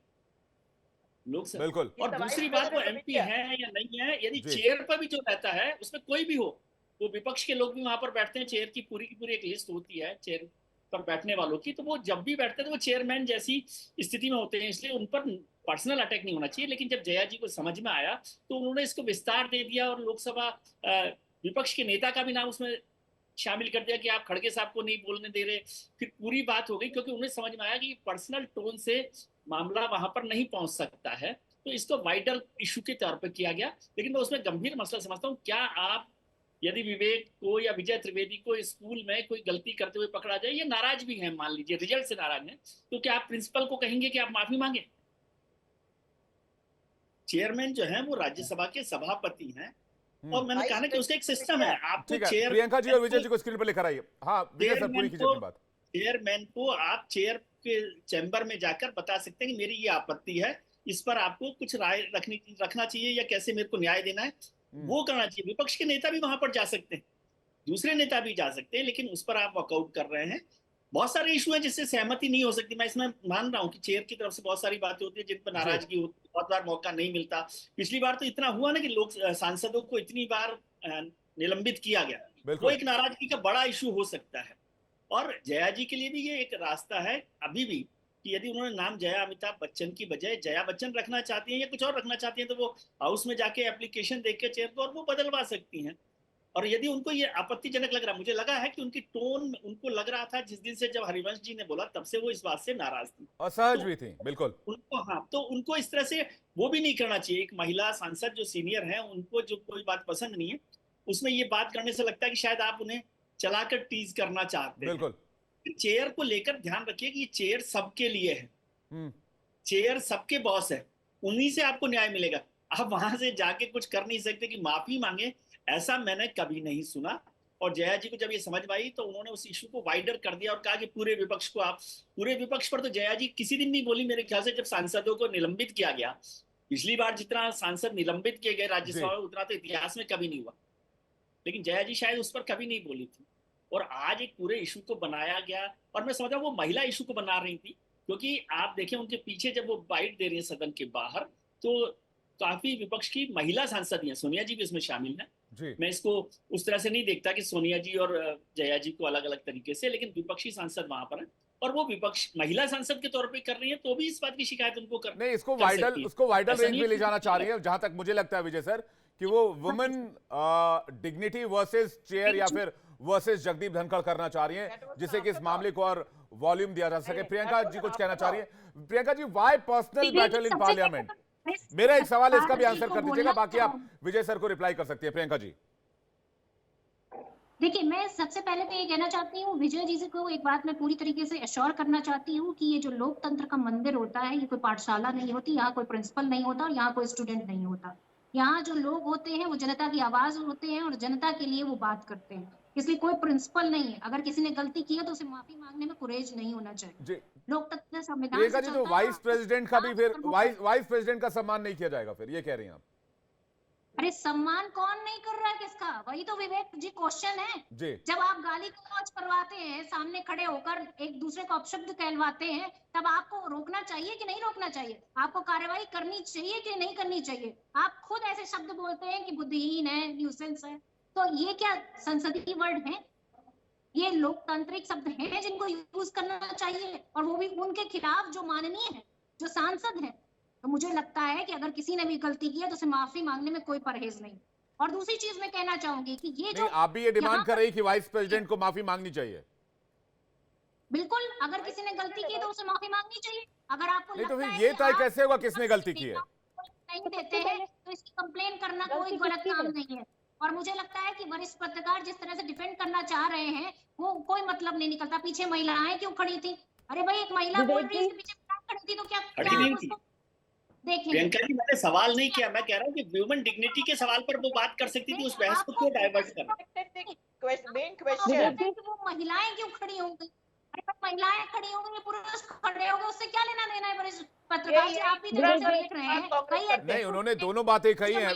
लोकसभा। बिल्कुल। और दूसरी बात, वो एमपी है या नहीं है, यदि चेयर पर भी जो रहता है उसमें कोई भी हो, वो विपक्ष के लोग भी वहां पर बैठते हैं, चेयर की पूरी एक लिस्ट होती है चेयर पर बैठने वालों की, तो वो जब भी बैठते हैं तो वो चेयरमैन जैसी स्थिति में होते हैं, इसलिए उन पर पर्सनल अटैक नहीं होना चाहिए। लेकिन जब जया जी को समझ में आया तो उन्होंने इसको विस्तार दे दिया और लोकसभा विपक्ष के नेता का भी नाम उसमें शामिल कर दिया कि आप खड़गे साहब को नहीं बोलने दे रहे। फिर पूरी बात हो गई क्योंकि उन्हें समझ में आया कि पर्सनल टोन से मामला वहां पर नहीं पहुंच सकता है, तो इसको वाइडल इशू के तौर पर किया गया। लेकिन मैं उसमें गंभीर मसला समझता हूँ, क्या आप यदि विवेक को या विजय त्रिवेदी को स्कूल में कोई गलती करते हुए पकड़ा जाए, ये नाराज भी हैं, मान लीजिए रिजल्ट से नाराज हैं, तो क्या आप प्रिंसिपल को कहेंगे कि आप माफी मांगे? चेयरमैन जो है वो राज्यसभा के सभापति हैं, और मैंने कहा ना कि उसका एक सिस्टम है। आपको ठीक है, प्रियंका जी और विजय जी को स्क्रीन पर लेकर आइए। हाँ विजय सर, पूरी कीजिए अपनी बात। चेयरमैन को आप चेयर के चैम्बर में जाकर बता सकते हैं कि मेरी ये आपत्ति है, इस पर आपको कुछ राय रखना चाहिए या कैसे मेरे को न्याय देना है, वो करना चाहिए। विपक्ष के नेता भी वहां पर जा सकते हैं, दूसरे नेता भी जा सकते हैं, लेकिन उस पर आप वॉकआउट कर रहे हैं। बहुत सारे इशू हैं जिससे सहमति नहीं हो सकती। मैं इसमें मान रहा हूँ कि चेयर की तरफ से बहुत सारी बातें होती है जिन पर नाराजगी होती है, बहुत बार मौका नहीं मिलता। पिछली बार तो इतना हुआ ना कि लोग सांसदों को इतनी बार निलंबित किया गया, वो एक नाराजगी का बड़ा इशू हो सकता है। और जया जी के लिए भी ये एक रास्ता है अभी भी, कि यदि उन्होंने नाम जया अमिताभ बच्चन की बजाय जया बच्चन रखना चाहती हैं या कुछ और रखना चाहती हैं, तो वो हाउस में जाके एप्लीकेशन देख के चेयर को और वो बदलवा सकती हैं। और यदि उनको ये आपत्तिजनक लग रहा, मुझे लगा है कि उनकी टोन, उनको लग रहा था जिस दिन से जब हरिवंश जी ने बोला तब से वो इस बात से नाराज थी, असहज भी थी बिल्कुल उनको। हाँ, तो उनको इस तरह से वो भी नहीं करना चाहिए। एक महिला सांसद जो सीनियर है, उनको जो कोई बात पसंद नहीं है, उसमें ये बात करने से लगता है कि शायद आप उन्हें चलाकर टीज करना चाहते हैं। बिल्कुल। चेयर को लेकर ध्यान रखिए कि ये चेयर सबके लिए है, चेयर सबके बॉस है, उन्हीं से आपको न्याय मिलेगा। आप वहां से जाके कुछ कर नहीं सकते कि माफी मांगे, ऐसा मैंने कभी नहीं सुना। और जया जी को जब ये समझ में आई तो उन्होंने उस इशू को वाइडर कर दिया और कहा कि पूरे विपक्ष को आप, पूरे विपक्ष पर तो जया जी किसी दिन नहीं बोली मेरे ख्याल से, जब सांसदों को निलंबित किया गया। पिछली बार जितना सांसद निलंबित किए गए राज्यसभा में, उतना तो इतिहास में कभी नहीं हुआ, लेकिन जया जी शायद उस पर कभी नहीं बोली थी। और आज एक पूरे इशू को बनाया गया, और मैं समझा वो महिला इशू को बना रही थी, क्योंकि आप देखें उनके पीछे जब वो बाइट दे रही है सदन के बाहर, तो काफी विपक्ष की महिला सांसद हैं, सोनिया जी भी इसमें शामिल हैं। मैं इसको उस तरह से नहीं देखता कि सोनिया जी और जया जी को अलग अलग तरीके से, लेकिन विपक्षी सांसद वहां पर है, और वो विपक्ष महिला सांसद के तौर पे कर रही है, तो भी इस बात की शिकायत उनको कर नहीं, इसको वाइडल रेंज में ले जाना चाह रही है, जहां तक मुझे लगता है विजय सर, कि वो वुमेन डिग्निटी वर्सेस चेयर या फिर वर्सेस जगदीप धनखड़ करना चाह रही हैं, जिससे कि इस मामले को और वॉल्यूम दिया जा सके। प्रियंका जी कुछ कहना चाह रही है। Priyanka ji, why personal battle in parliament? मेरा एक सवाल है, इसका भी आंसर कर दीजिएगा, बाकी आप विजय सर को रिप्लाई कर सकती है। प्रियंका जी देखिए, मैं सबसे पहले तो ये कहना चाहती हूँ विजय जी से को एक बात मैं पूरी तरीके से एश्योर करना चाहती हूँ कि ये जो लोकतंत्र का मंदिर होता है, ये कोई पाठशाला नहीं होती, यहाँ कोई प्रिंसिपल नहीं होता और यहाँ कोई स्टूडेंट नहीं होता। यहाँ जो लोग होते हैं वो जनता की आवाज होते हैं और जनता के लिए वो बात करते हैं, इसलिए कोई प्रिंसिपल नहीं है। अगर किसी ने गलती की है तो उसे माफी मांगने में कुरेज नहीं होना चाहिए। लोकतंत्र संविधान से तो वाइस प्रेसिडेंट का भी फिर वाइस प्रेसिडेंट का सम्मान नहीं किया जाएगा, फिर ये कह रही हैं आप? अरे सम्मान कौन नहीं कर रहा है किसका? वही तो विवेक जी क्वेश्चन है जी। जब आप गाली गलौज करवाते हैं, सामने खड़े होकर एक दूसरे को अपशब्द कहलवाते हैं, तब आपको रोकना चाहिए कि नहीं रोकना चाहिए? आपको कार्रवाई करनी चाहिए कि नहीं करनी चाहिए? आप खुद ऐसे शब्द बोलते हैं कि बुद्धिहीन है, न्यूसेंस है, तो ये क्या संसदीय वर्ड है? ये लोकतांत्रिक शब्द हैं जिनको यूज करना चाहिए, और वो भी उनके खिलाफ जो माननीय है, जो सांसद है। तो मुझे लगता है कि अगर किसी ने भी गलती की है तो उसे माफी मांगने में कोई परहेज नहीं। और दूसरी चीज मैं कहना चाहूंगी कि ये जो आप भी ये डिमांड कर रही कि वाइस प्रेसिडेंट को माफी मांगनी चाहिए। बिल्कुल, अगर किसी ने गलती की तो उसे माफी मांगनी चाहिए। अगर आपको नहीं तो फिर ये तय कैसे होगा किसने गलती की है? नहीं देते हैं तो इसकी कंप्लेन करना कोई गलत काम नहीं है। और मुझे लगता है कि वरिष्ठ पत्रकार जिस तरह से डिफेंड करना चाह रहे हैं, वो कोई मतलब नहीं निकलता। पीछे महिलाएं क्यों खड़ी थी? अरे भाई, एक महिला बोल रही है, इसके पीछे खड़ी थी तो क्या देखिए? प्रियंका जी, मैंने सवाल नहीं किया, मैं कह रहा हूँ कि ह्यूमन डिग्निटी के सवाल पर वो बात कर सकती थी, उस बहस को क्यों डाइवर्ट करना? वो महिलाएं क्यों खड़ी हो गई? अरे महिलाएं खड़ी हो गई, पुरुष खड़े हो गए, उससे क्या लेना देना है? वरिष्ठ पत्रकार जी, आप भी ध्यान से देख रहे हैं। नहीं, उन्होंने दोनों बातें कही हैं,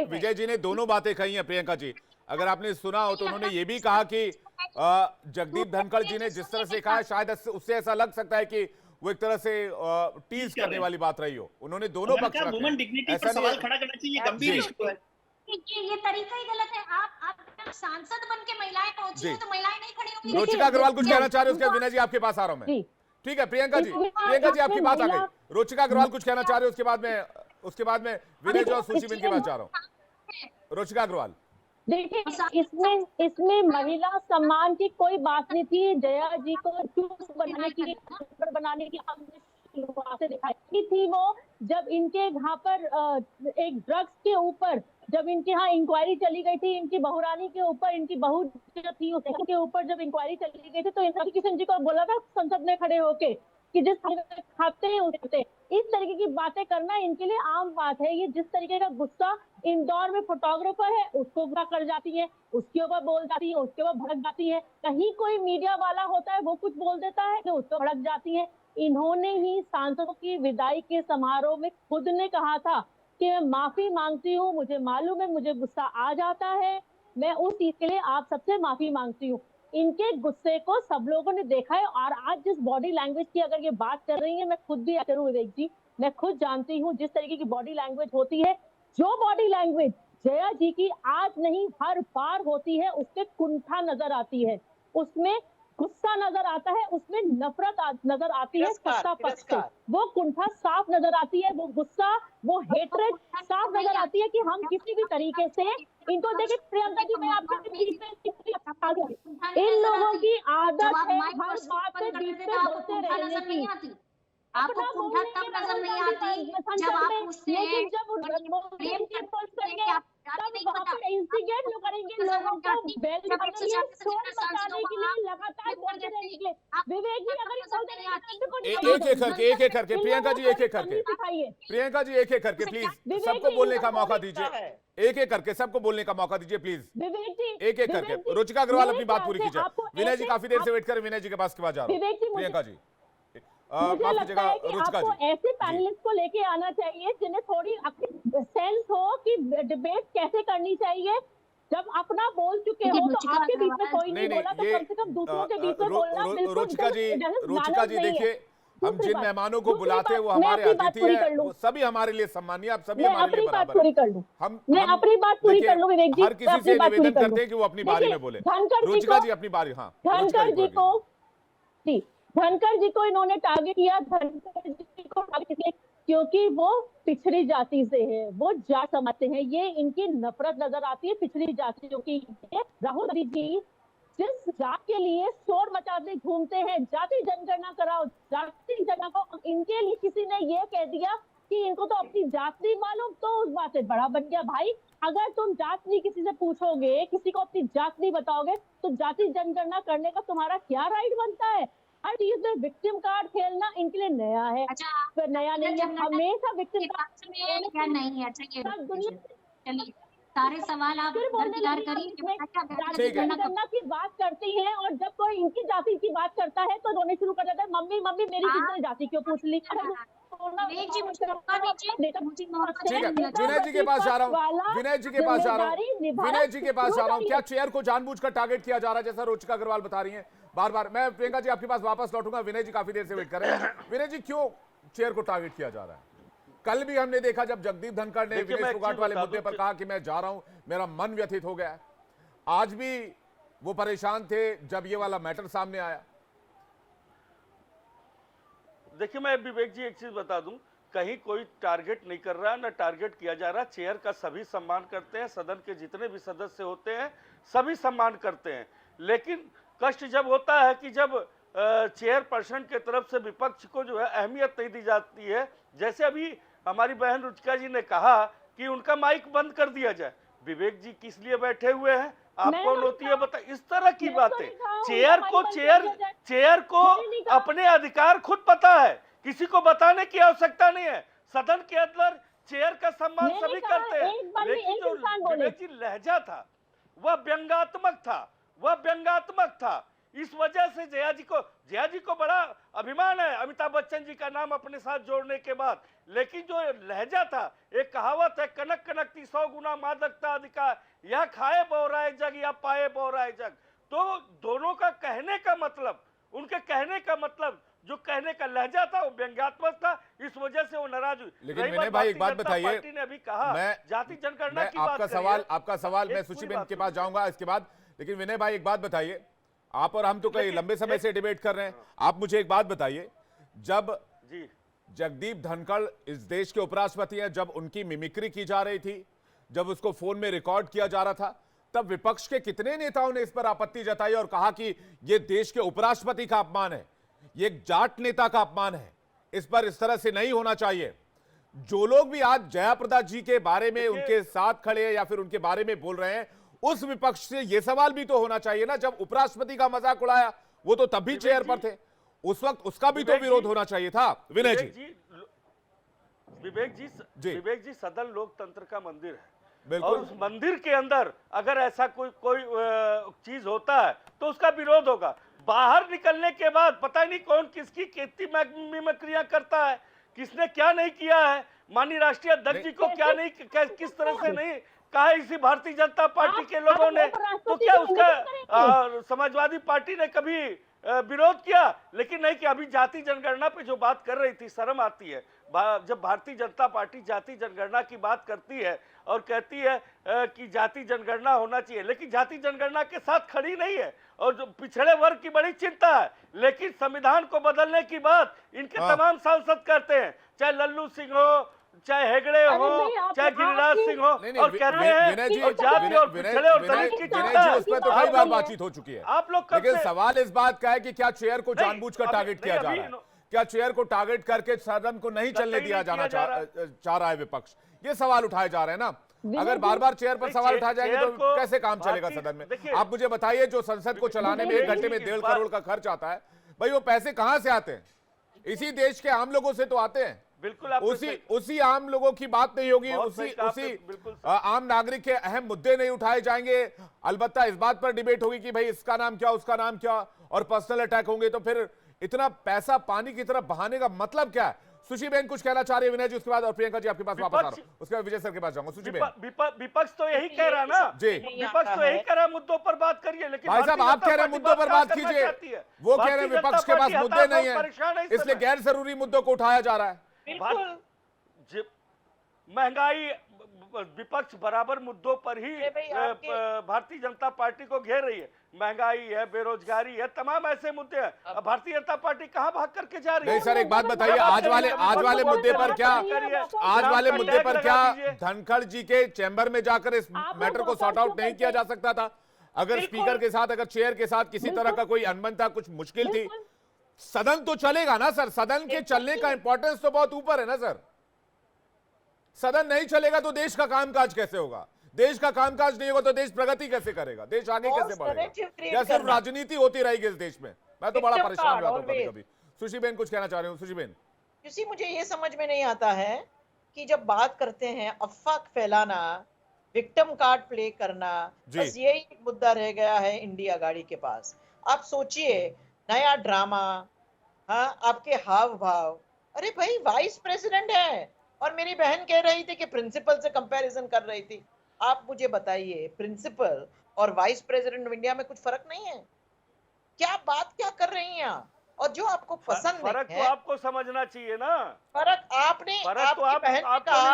विजय जी ने दोनों बातें कही हैं। प्रियंका जी, अगर आपने सुना हो तो उन्होंने ये भी कहा कि जगदीप धनखड़ जी ने जिस तरह से कहा, शायद उससे ऐसा लग सकता है कि वो एक तरह से टीज करने वाली बात रही हो। उन्होंने दोनों पक्ष वुमेन डिग्निटी पर सवाल खड़ा करना चाहिए, गंभीर इशू है। ये तरीका ही गलत है। आप सांसद बन के महिलाएं पहुंची हो तो महिलाएं नहीं खड़ी होंगी। रोचिका अग्रवाल कुछ कहना चाह रहे हो? उसके विनय जी आपके पास आ रहा हूं मैं। ठीक है प्रियंका जी आपकी बात आ गई। रोचिका अग्रवाल कुछ कहना चाह रहे हो? उसके बाद में विनय जी और सुशी बिन की बात चाह रहा हूँ। रोचिका अग्रवाल, देखिए, इसमें महिला सम्मान की कोई बात नहीं थी। जया जी को चूस बनाने की हमने शुरुआत से दिखाई थी वो, जब इनके यहाँ पर एक ड्रग्स के ऊपर जब इनके यहाँ इंक्वायरी चली गई थी, इनकी बहुरानी के ऊपर, इनकी बहू जो थी उसके ऊपर जब इंक्वायरी चली गई थी, तो इंदिरा किशन जी को बोला था संसद में खड़े होके कि जिस खाते हैं उससे इस तरीके की बातें करना इनके लिए आम बात है। ये जिस तरीके का गुस्सा इंदौर में फोटोग्राफर है उसको बुरा कर जाती है, उसके ऊपर बोल जाती है, उसके ऊपर भड़क जाती है। कहीं कोई मीडिया वाला होता है वो कुछ बोल देता है कि उस पर भड़क जाती है। इन्होंने ही सांसदों की विदाई के समारोह में खुद ने कहा था कि मैं माफी मांगती हूँ, मुझे मालूम है मुझे गुस्सा आ जाता है, मैं उस चीज के लिए आप सबसे माफी मांगती हूँ। इनके गुस्से को सब लोगों ने देखा है। और आज जिस बॉडी लैंग्वेज की अगर ये बात कर रही है, मैं खुद भी करूँ विवेक जी, मैं खुद जानती हूँ जिस तरीके की बॉडी लैंग्वेज होती है, जो बॉडी लैंग्वेज जया जी की आज नहीं हर बार होती है, उससे कुंठा नजर आती है, उसमें गुस्सा नजर आता है, उसमें नफरत नजर आती है सत्ता पक्ष से। वो कुंठा साफ नजर आती है, वो गुस्सा, वो हेट्रेड साफ नजर आती है कि हम किसी भी तरीके से इनको देखे। प्रियंका जी, मैं आपके इन लोगों की आदत है हर बात पे बीच में बोलते रहने की। आपको कुंठा तब नजर नहीं आती जब आप उससे प्रेम करके आप इंस्टिगेट करेंगे लोगों को मचाने के लिए, लगातार बोलते रहने के लिए। विवेक जी, अगर एक एक करके प्रियंका जी, एक एक करके प्रियंका जी, एक एक करके प्लीज सबको बोलने का मौका दीजिए। एक एक करके सबको बोलने का मौका दीजिए प्लीज। विवेक जी, एक एक करके रुचिका अग्रवाल अपनी बात पूरी कीजिए। विनय जी काफी देर से वेट कर, विनय जी के पास के बाद जा रहा हूं। प्रियंका जी, मुझे लगता है कि आपको ऐसे पैनलिस्ट को लेके आना चाहिए जिन्हें थोड़ी सेंस हो कि डिबेट कैसे करनी चाहिए। जब अपना बोल चुके हो तो आपके बीच में कोई नहीं बोला, तो कम से कम दूसरों के बीच में बोलना बिल्कुल। रुचिका जी देखिए, हम जिन मेहमानों को बुलाते हैं वो हमारे अतिथि हैं, वो सभी हमारे लिए सम्मानीय, आप सभी हमारे लिए बराबर हैं। मैं अपनी बात पूरी कर लूं विवेक जी, हर किसी से निवेदन करते हैं कि वो अपनी बारी में बोले। रुचिका जी अपनी बारी। हाँ, धनखड़ जी को, जी धनखड़ जी को इन्होंने टारगेट किया। धनखड़ जी को टारगेट किया क्योंकि वो पिछड़ी जाति से है, वो जाट समझते हैं, ये इनकी नफरत नजर आती है पिछड़ी जातियों की। राहुल गांधी जी जिस जात के लिए शोर मचाते घूमते हैं, जाति जनगणना कराओ, जाति जनगणना को, इनके लिए किसी ने ये कह दिया कि इनको तो अपनी जात नहीं मालूम, तो उस बात से बड़ा बन गया। भाई अगर तुम जात नहीं किसी से पूछोगे, किसी को अपनी जात नहीं बताओगे, तो जाति जनगणना करने का तुम्हारा क्या राइट बनता है? हर चीज में विक्टिम कार्ड खेलना इनके लिए नया है। अच्छा, नया नहीं है, हमेशा विक्टिम कार्ड क्या नहीं है। अच्छा, चलिए सारे सवाल आप दरकिनार करिए। जनगणना की बात करती हैं और जब कोई इनकी जाति की बात करता है तो रोने शुरू कर देता है, मम्मी मम्मी मेरी किसने जाति क्यों पूछ ली। विनय जी के पास जा रहा हूँ, विनय जी के पास जा रहा हूँ, विनय जी के पास जा रहा हूँ। क्या चेयर को जानबूझकर टारगेट किया जा रहा है, जैसा रुचिका अग्रवाल बता रही हैं बार बार? मैं प्रियंका जी आपके पास वापस लौटूंगा। विनय जी काफी देर से वेट कर रहे हैं। विनय जी, क्यों चेयर को टारगेट किया जा रहा है? कल भी हमने देखा जब जगदीप धनखड़ ने विनेश फोगाट वाले मुद्दे पर कहा कि मैं जा रहा हूं, मेरा मन व्यथित हो गया है। आज भी वो परेशान थे जब ये वाला मैटर सामने आया। देखिए, मैं विवेक जी एक चीज बता दूं, कहीं कोई टारगेट नहीं कर रहा है, ना टारगेट किया जा रहा। चेयर का सभी सम्मान करते हैं, सदन के जितने भी सदस्य होते हैं सभी सम्मान करते हैं। लेकिन कष्ट जब होता है कि जब चेयरपर्सन के तरफ से विपक्ष को जो है अहमियत नहीं दी जाती है। जैसे अभी हमारी बहन रुचिका जी ने कहा कि उनका माइक बंद कर दिया जाए। विवेक जी किस लिए बैठे हुए हैं, आप कौन होती है बता? इस तरह की बातें, चेयर को अपने अधिकार खुद पता है, किसी को बताने की आवश्यकता नहीं है। सदन के अंदर चेयर का सम्मान सभी करते हैं, लेकिन जो विवेक जी लहजा था वह व्यंग्यात्मक था। इस वजह से जया जी को बड़ा अभिमान है अमिताभ बच्चन जी का नाम अपने साथ जोड़ने के बाद। लेकिन जो लहजा था, एक कहावत है, कनक कनकती 100 गुना मादकता अधिकार, या खाए बौराए जग या पाए बौराए जग। तो दोनों का कहने का मतलब, उनके कहने का मतलब, जो कहने का लहजा था वो व्यंग्यात्मक था। इस वजह से वो नाराज हुई। लेकिन विनय भाई एक बात बताइए, पार्टी ने अभी कहा जाति जनगणना की बात, आपका सवाल मैं सुशी बेन के पास जाऊंगा इसके बाद। लेकिन विनय भाई एक बात बताइए, आप और हम तो कई लंबे समय से डिबेट कर रहे हैं, आप मुझे एक बात बताइए, जब जगदीप धनखड़ इस देश के उपराष्ट्रपति हैं, जब उनकी मिमिक्री की जा रही थी, जब उसको फोन में रिकॉर्ड किया जा रहा था, तब विपक्ष के कितने नेताओं ने इस पर आपत्ति जताई और कहा कि यह देश के उपराष्ट्रपति का अपमान है, ये एक जाट नेता का अपमान है, इस पर इस तरह से नहीं होना चाहिए। जो लोग भी आज जयाप्रदा जी के बारे में उनके साथ खड़े हैं या फिर उनके बारे में बोल रहे हैं, उस विपक्ष से यह सवाल भी तो होना चाहिए ना, जब उपराष्ट्रपति का मजाक उड़ाया वो तो तब भी चेयर पर थे, उस वक्त उसका भी तो विरोध होना चाहिए था। विनय जी, विवेक जी। जी, सदन लोकतंत्र का मंदिर है और बिल्कुल उस मंदिर के अंदर अगर ऐसा कोई चीज होता है तो उसका विरोध होगा। बाहर निकलने के बाद पता ही नहीं कौन किसकी कितनी मिमिक्रियां करता है, किसने क्या नहीं किया है, माननीय राष्ट्रीय अध्यक्ष जी को क्या नहीं, किस तरह से नहीं कहा इसी भारतीय जनता पार्टी के लोगों ने, तो क्या उसका समाजवादी पार्टी ने कभी विरोध किया? लेकिन नहीं किया। अभी जाति जनगणना पे जो बात कर रही थी, शर्म आती है जब भारतीय जनता पार्टी जाति जनगणना की बात करती है और कहती है कि जाति जनगणना होना चाहिए, लेकिन जाति जनगणना के साथ खड़ी नहीं है और जो पिछड़े वर्ग की बड़ी चिंता है। लेकिन संविधान को बदलने की बात इनके तमाम सांसद करते हैं, चाहे लल्लू सिंह हो, चाहे हेगड़े हो, चाहे गिरिराज सिंह हो, और कहते हैं कि जाति और पिछड़े और दलित की चिंता है। उस पर तो कई बार बातचीत हो चुकी है। आप लोग लेकिन सवाल इस बात का है कि क्या चेयर को जानबूझकर टारगेट किया जा रहा है? क्या चेयर को टारगेट करके सदन को नहीं चलने दिया जाना चाह रहा है विपक्ष? ये सवाल उठाए जा रहे हैं ना। अगर बार बार चेयर पर सवाल उठाए जाएंगे तो कैसे काम चलेगा सदन में? आप मुझे बताइए, जो संसद को चलाने में 1 घंटे में 1.5 करोड़ का खर्च आता है, भाई वो पैसे कहां से आते हैं? इसी देश के आम लोगों से तो आते हैं। बिल्कुल उसी आम लोगों की बात नहीं होगी, उसी आम नागरिक के अहम मुद्दे नहीं उठाए जाएंगे। अलबत्ता इस बात पर डिबेट होगी कि भाई इसका नाम क्या, उसका नाम क्या, और पर्सनल अटैक होंगे। तो फिर इतना पैसा पानी की तरफ बहाने का मतलब क्या है? सुशी बहन कुछ कहना चाह रही है, विनय जी उसके बाद, और प्रियंका जी आपके पास वापस आ रहा हूं, उसके बाद विजय सर के पास जाऊंगा। सुशी बहन, विपक्ष तो यही कह रहा ना जी, विपक्ष तो यही कह रहा मुद्दों पर बात करिए, लेकिन भाई साहब आप कह रहे हैं मुद्दों पर बात कीजिए, वो कह रहे हैं विपक्ष के पास मुद्दे नहीं है, इसलिए गैर जरूरी मुद्दों को उठाया जा रहा है। महंगाई, विपक्ष बराबर मुद्दों पर ही भारतीय जनता पार्टी को घेर रही है। महंगाई है, बेरोजगारी है, तमाम ऐसे मुद्दे हैं। अब भारतीय जनता पार्टी कहाँ भाग करके जा रही है? नहीं सर, एक बात बताइए, आज वाले मुद्दे पर क्या धनखड़ जी के चैम्बर में जाकर इस मैटर को सॉर्ट आउट नहीं किया जा सकता था? अगर स्पीकर के साथ, अगर चेयर के साथ किसी तरह का कोई अनबन था, कुछ मुश्किल थी, सदन तो चलेगा ना सर। सदन के चलने का इंपॉर्टेंस तो बहुत ऊपर है ना सर। सदन नहीं चलेगा तो देश का कामकाज कैसे होगा? देश का कामकाज नहीं होगा तो देश प्रगति कैसे करेगा? देश आगे कैसे बढ़ेगा? या सिर्फ राजनीति होती रहेगी इस देश में? मैं तो बड़ा परेशान हो जाता हूं कभी कभी। सुशी बेन कुछ कहना चाह रही हूँ। सुशी बेन, मुझे ये समझ में नहीं आता है कि जब बात करते हैं अफवाह फैलाना, विक्टिम कार्ड प्ले करना, बस यही मुद्दा रह गया है इंडिया गाड़ी के पास। आप सोचिए, नया ड्रामा, हाँ, आपके हाव भाव। अरे भाई, वाइस प्रेसिडेंट है, और मेरी बहन कह रही थी कि प्रिंसिपल से कंपैरिजन कर रही थी। आप मुझे बताइए, प्रिंसिपल और वाइस प्रेसिडेंट ऑफ इंडिया में कुछ फर्क नहीं है क्या? बात क्या कर रही हैं आप? और जो आपको पसंद फर्क नहीं है, तो आपको समझना चाहिए ना। फर्क आपने, आपको नहीं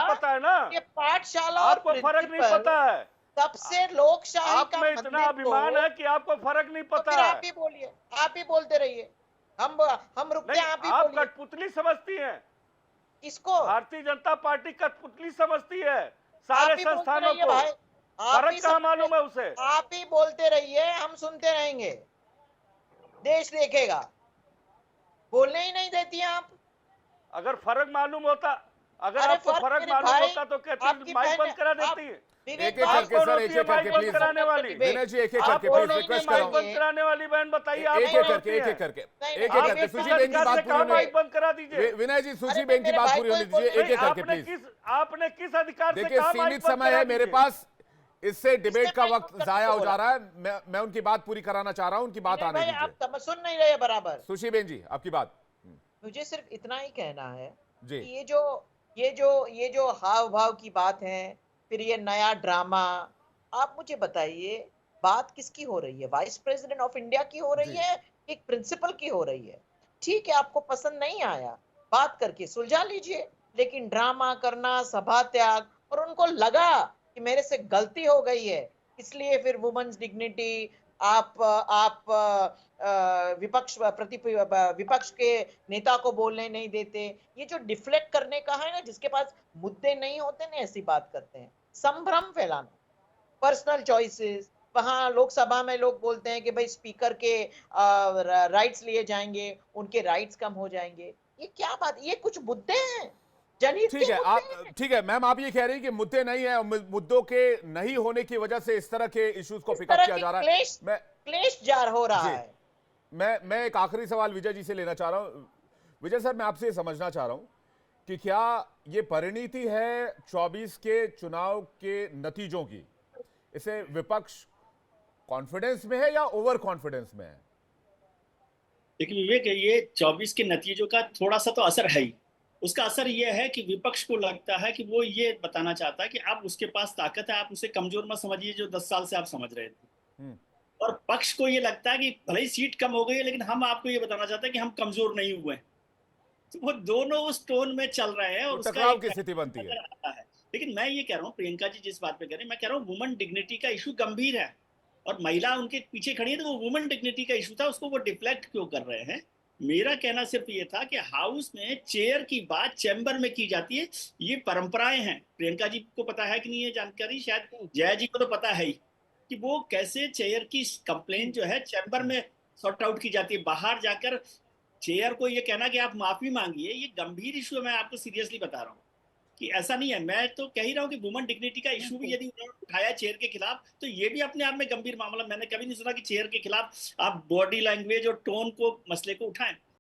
पता है ना कि पाठशाला आपको फर्क नहीं पता है। सबसे लोकशाही आप में इतना अभिमान है कि आपको फर्क नहीं पता है। आप ही बोलिए, आप ही बोलते रहिए, हम रुकते हैं, आप ही आप बोलिए। कठपुतली समझती हैं किसको? भारतीय जनता पार्टी कठपुतली समझती है सारे संस्थानों को। फर्क कहाँ मालूम है उसे? आप ही बोलते रहिए, हम सुनते रहेंगे, देश देखेगा। बोलने ही नहीं देती आप। अगर फर्क मालूम होता, अगर आपको फर्क मालूम होता तो कहती माइक बंद करा देती है। एक करके सर, एक करके प्लीज कराने वाली विनय जी, एक करके प्लीज रिक्वेस्ट कर रहा हूं। बंद कराने वाली बहन बताइए, एक करके सुशी बेन की बात पूरी माइक बंद करा दीजिए। विनय जी, सुशी बेन की बात पूरी होने दीजिए, एक करके प्लीज। आपने किस अधिकार से देखिए, सीमित समय है मेरे पास, इससे डिबेट का वक्त जाया हो जा रहा है। मैं उनकी बात पूरी कराना चाह रहा हूं, उनकी बात आने दीजिए। आप सुन नहीं रहे बराबर। सुशी बेन जी, आपकी बात। मुझे सिर्फ इतना ही कहना है जी, कि ये जो हाव भाव की बात है, फिर ये नया ड्रामा, आप मुझे बताइए, बात किसकी हो रही है? वाइस प्रेसिडेंट ऑफ इंडिया की हो रही है, एक प्रिंसिपल की हो रही है? ठीक है, आपको पसंद नहीं आया, बात करके सुलझा लीजिए, लेकिन ड्रामा करना, सभा त्याग, और उनको लगा कि मेरे से गलती हो गई है, इसलिए फिर वुमेन्स डिग्निटी, आप विपक्ष के नेता को बोलने नहीं देते। ये जो डिफ्लेक्ट करने का है ना, जिसके पास मुद्दे नहीं होते ना, ऐसी बात करते हैं। संभ्रम फैलाना, पर्सनल चॉइसेस। वहां लोकसभा में लोग बोलते हैं कि भाई स्पीकर के राइट्स लिए जाएंगे, उनके राइट्स कम हो जाएंगे। ये क्या बात? ये कुछ मुद्दे हैं जनहित के। ठीक है, आप ठीक है मैम, आप ये कह रही हैं कि मुद्दे नहीं है, मुद्दों के नहीं होने की वजह से इस तरह के इश्यूज को पिकअप किया जा रहा है। क्लेश जार हो रहा है। मैं एक आखिरी सवाल विजय जी से लेना चाह रहा हूं। विजय सर, मैं आपसे समझना चाह रहा हूं कि क्या ये परिणति है 24 के चुनाव के नतीजों की, इसे विपक्ष कॉन्फिडेंस में है या ओवर कॉन्फिडेंस में है? देखिए विवेक, ये 24 के नतीजों का थोड़ा सा तो असर है ही। उसका असर ये है कि विपक्ष को लगता है कि वो ये बताना चाहता है कि अब उसके पास ताकत है, आप उसे कमजोर मत समझिए जो 10 साल से आप समझ रहे थे। और पक्ष को ये लगता है कि भले ही सीट कम हो गई है लेकिन हम आपको ये बताना चाहते हैं कि हम कमजोर नहीं हुए हैं। तो वो दोनों उस टोन में चल रहे हैं और तो उसका टकराव एक की स्थिति बनती है। नजर आता है। लेकिन मैं ये कह रहा हूँ, प्रियंका जी जिस बात पे कह रहे हैं, मैं कह रहा हूँ वुमन डिग्निटी का इशू गंभीर है और महिला उनके पीछे खड़ी है, तो वो वुमन डिग्निटी का इशू था, उसको वो डिफ्लेक्ट क्यों कर रहे हैं? मेरा कहना सिर्फ ये था कि हाउस में चेयर की बात चैम्बर में की जाती है, ये परंपराएं हैं। प्रियंका जी को पता है कि नहीं ये जानकारी? शायद जया जी को तो पता है ही कि वो कैसे चेयर की कंप्लेन जो है चैम्बर में सॉर्ट आउट की जाती है। बाहर जाकर चेयर को ये कहना कि आप माफी मांगिए, ये गंभीर इशू है। मैं आपको सीरियसली बता रहा हूँ कि ऐसा नहीं है। मैं तो कह ही रहा हूँ कि वुमन डिग्निटी का इशू भी यदि उन्होंने उठाया चेयर के खिलाफ, तो ये भी अपने आप में गंभीर मामला। मैंने कभी नहीं सुना कि चेयर के खिलाफ आप बॉडी लैंग्वेज और टोन को मसले को उठाएं।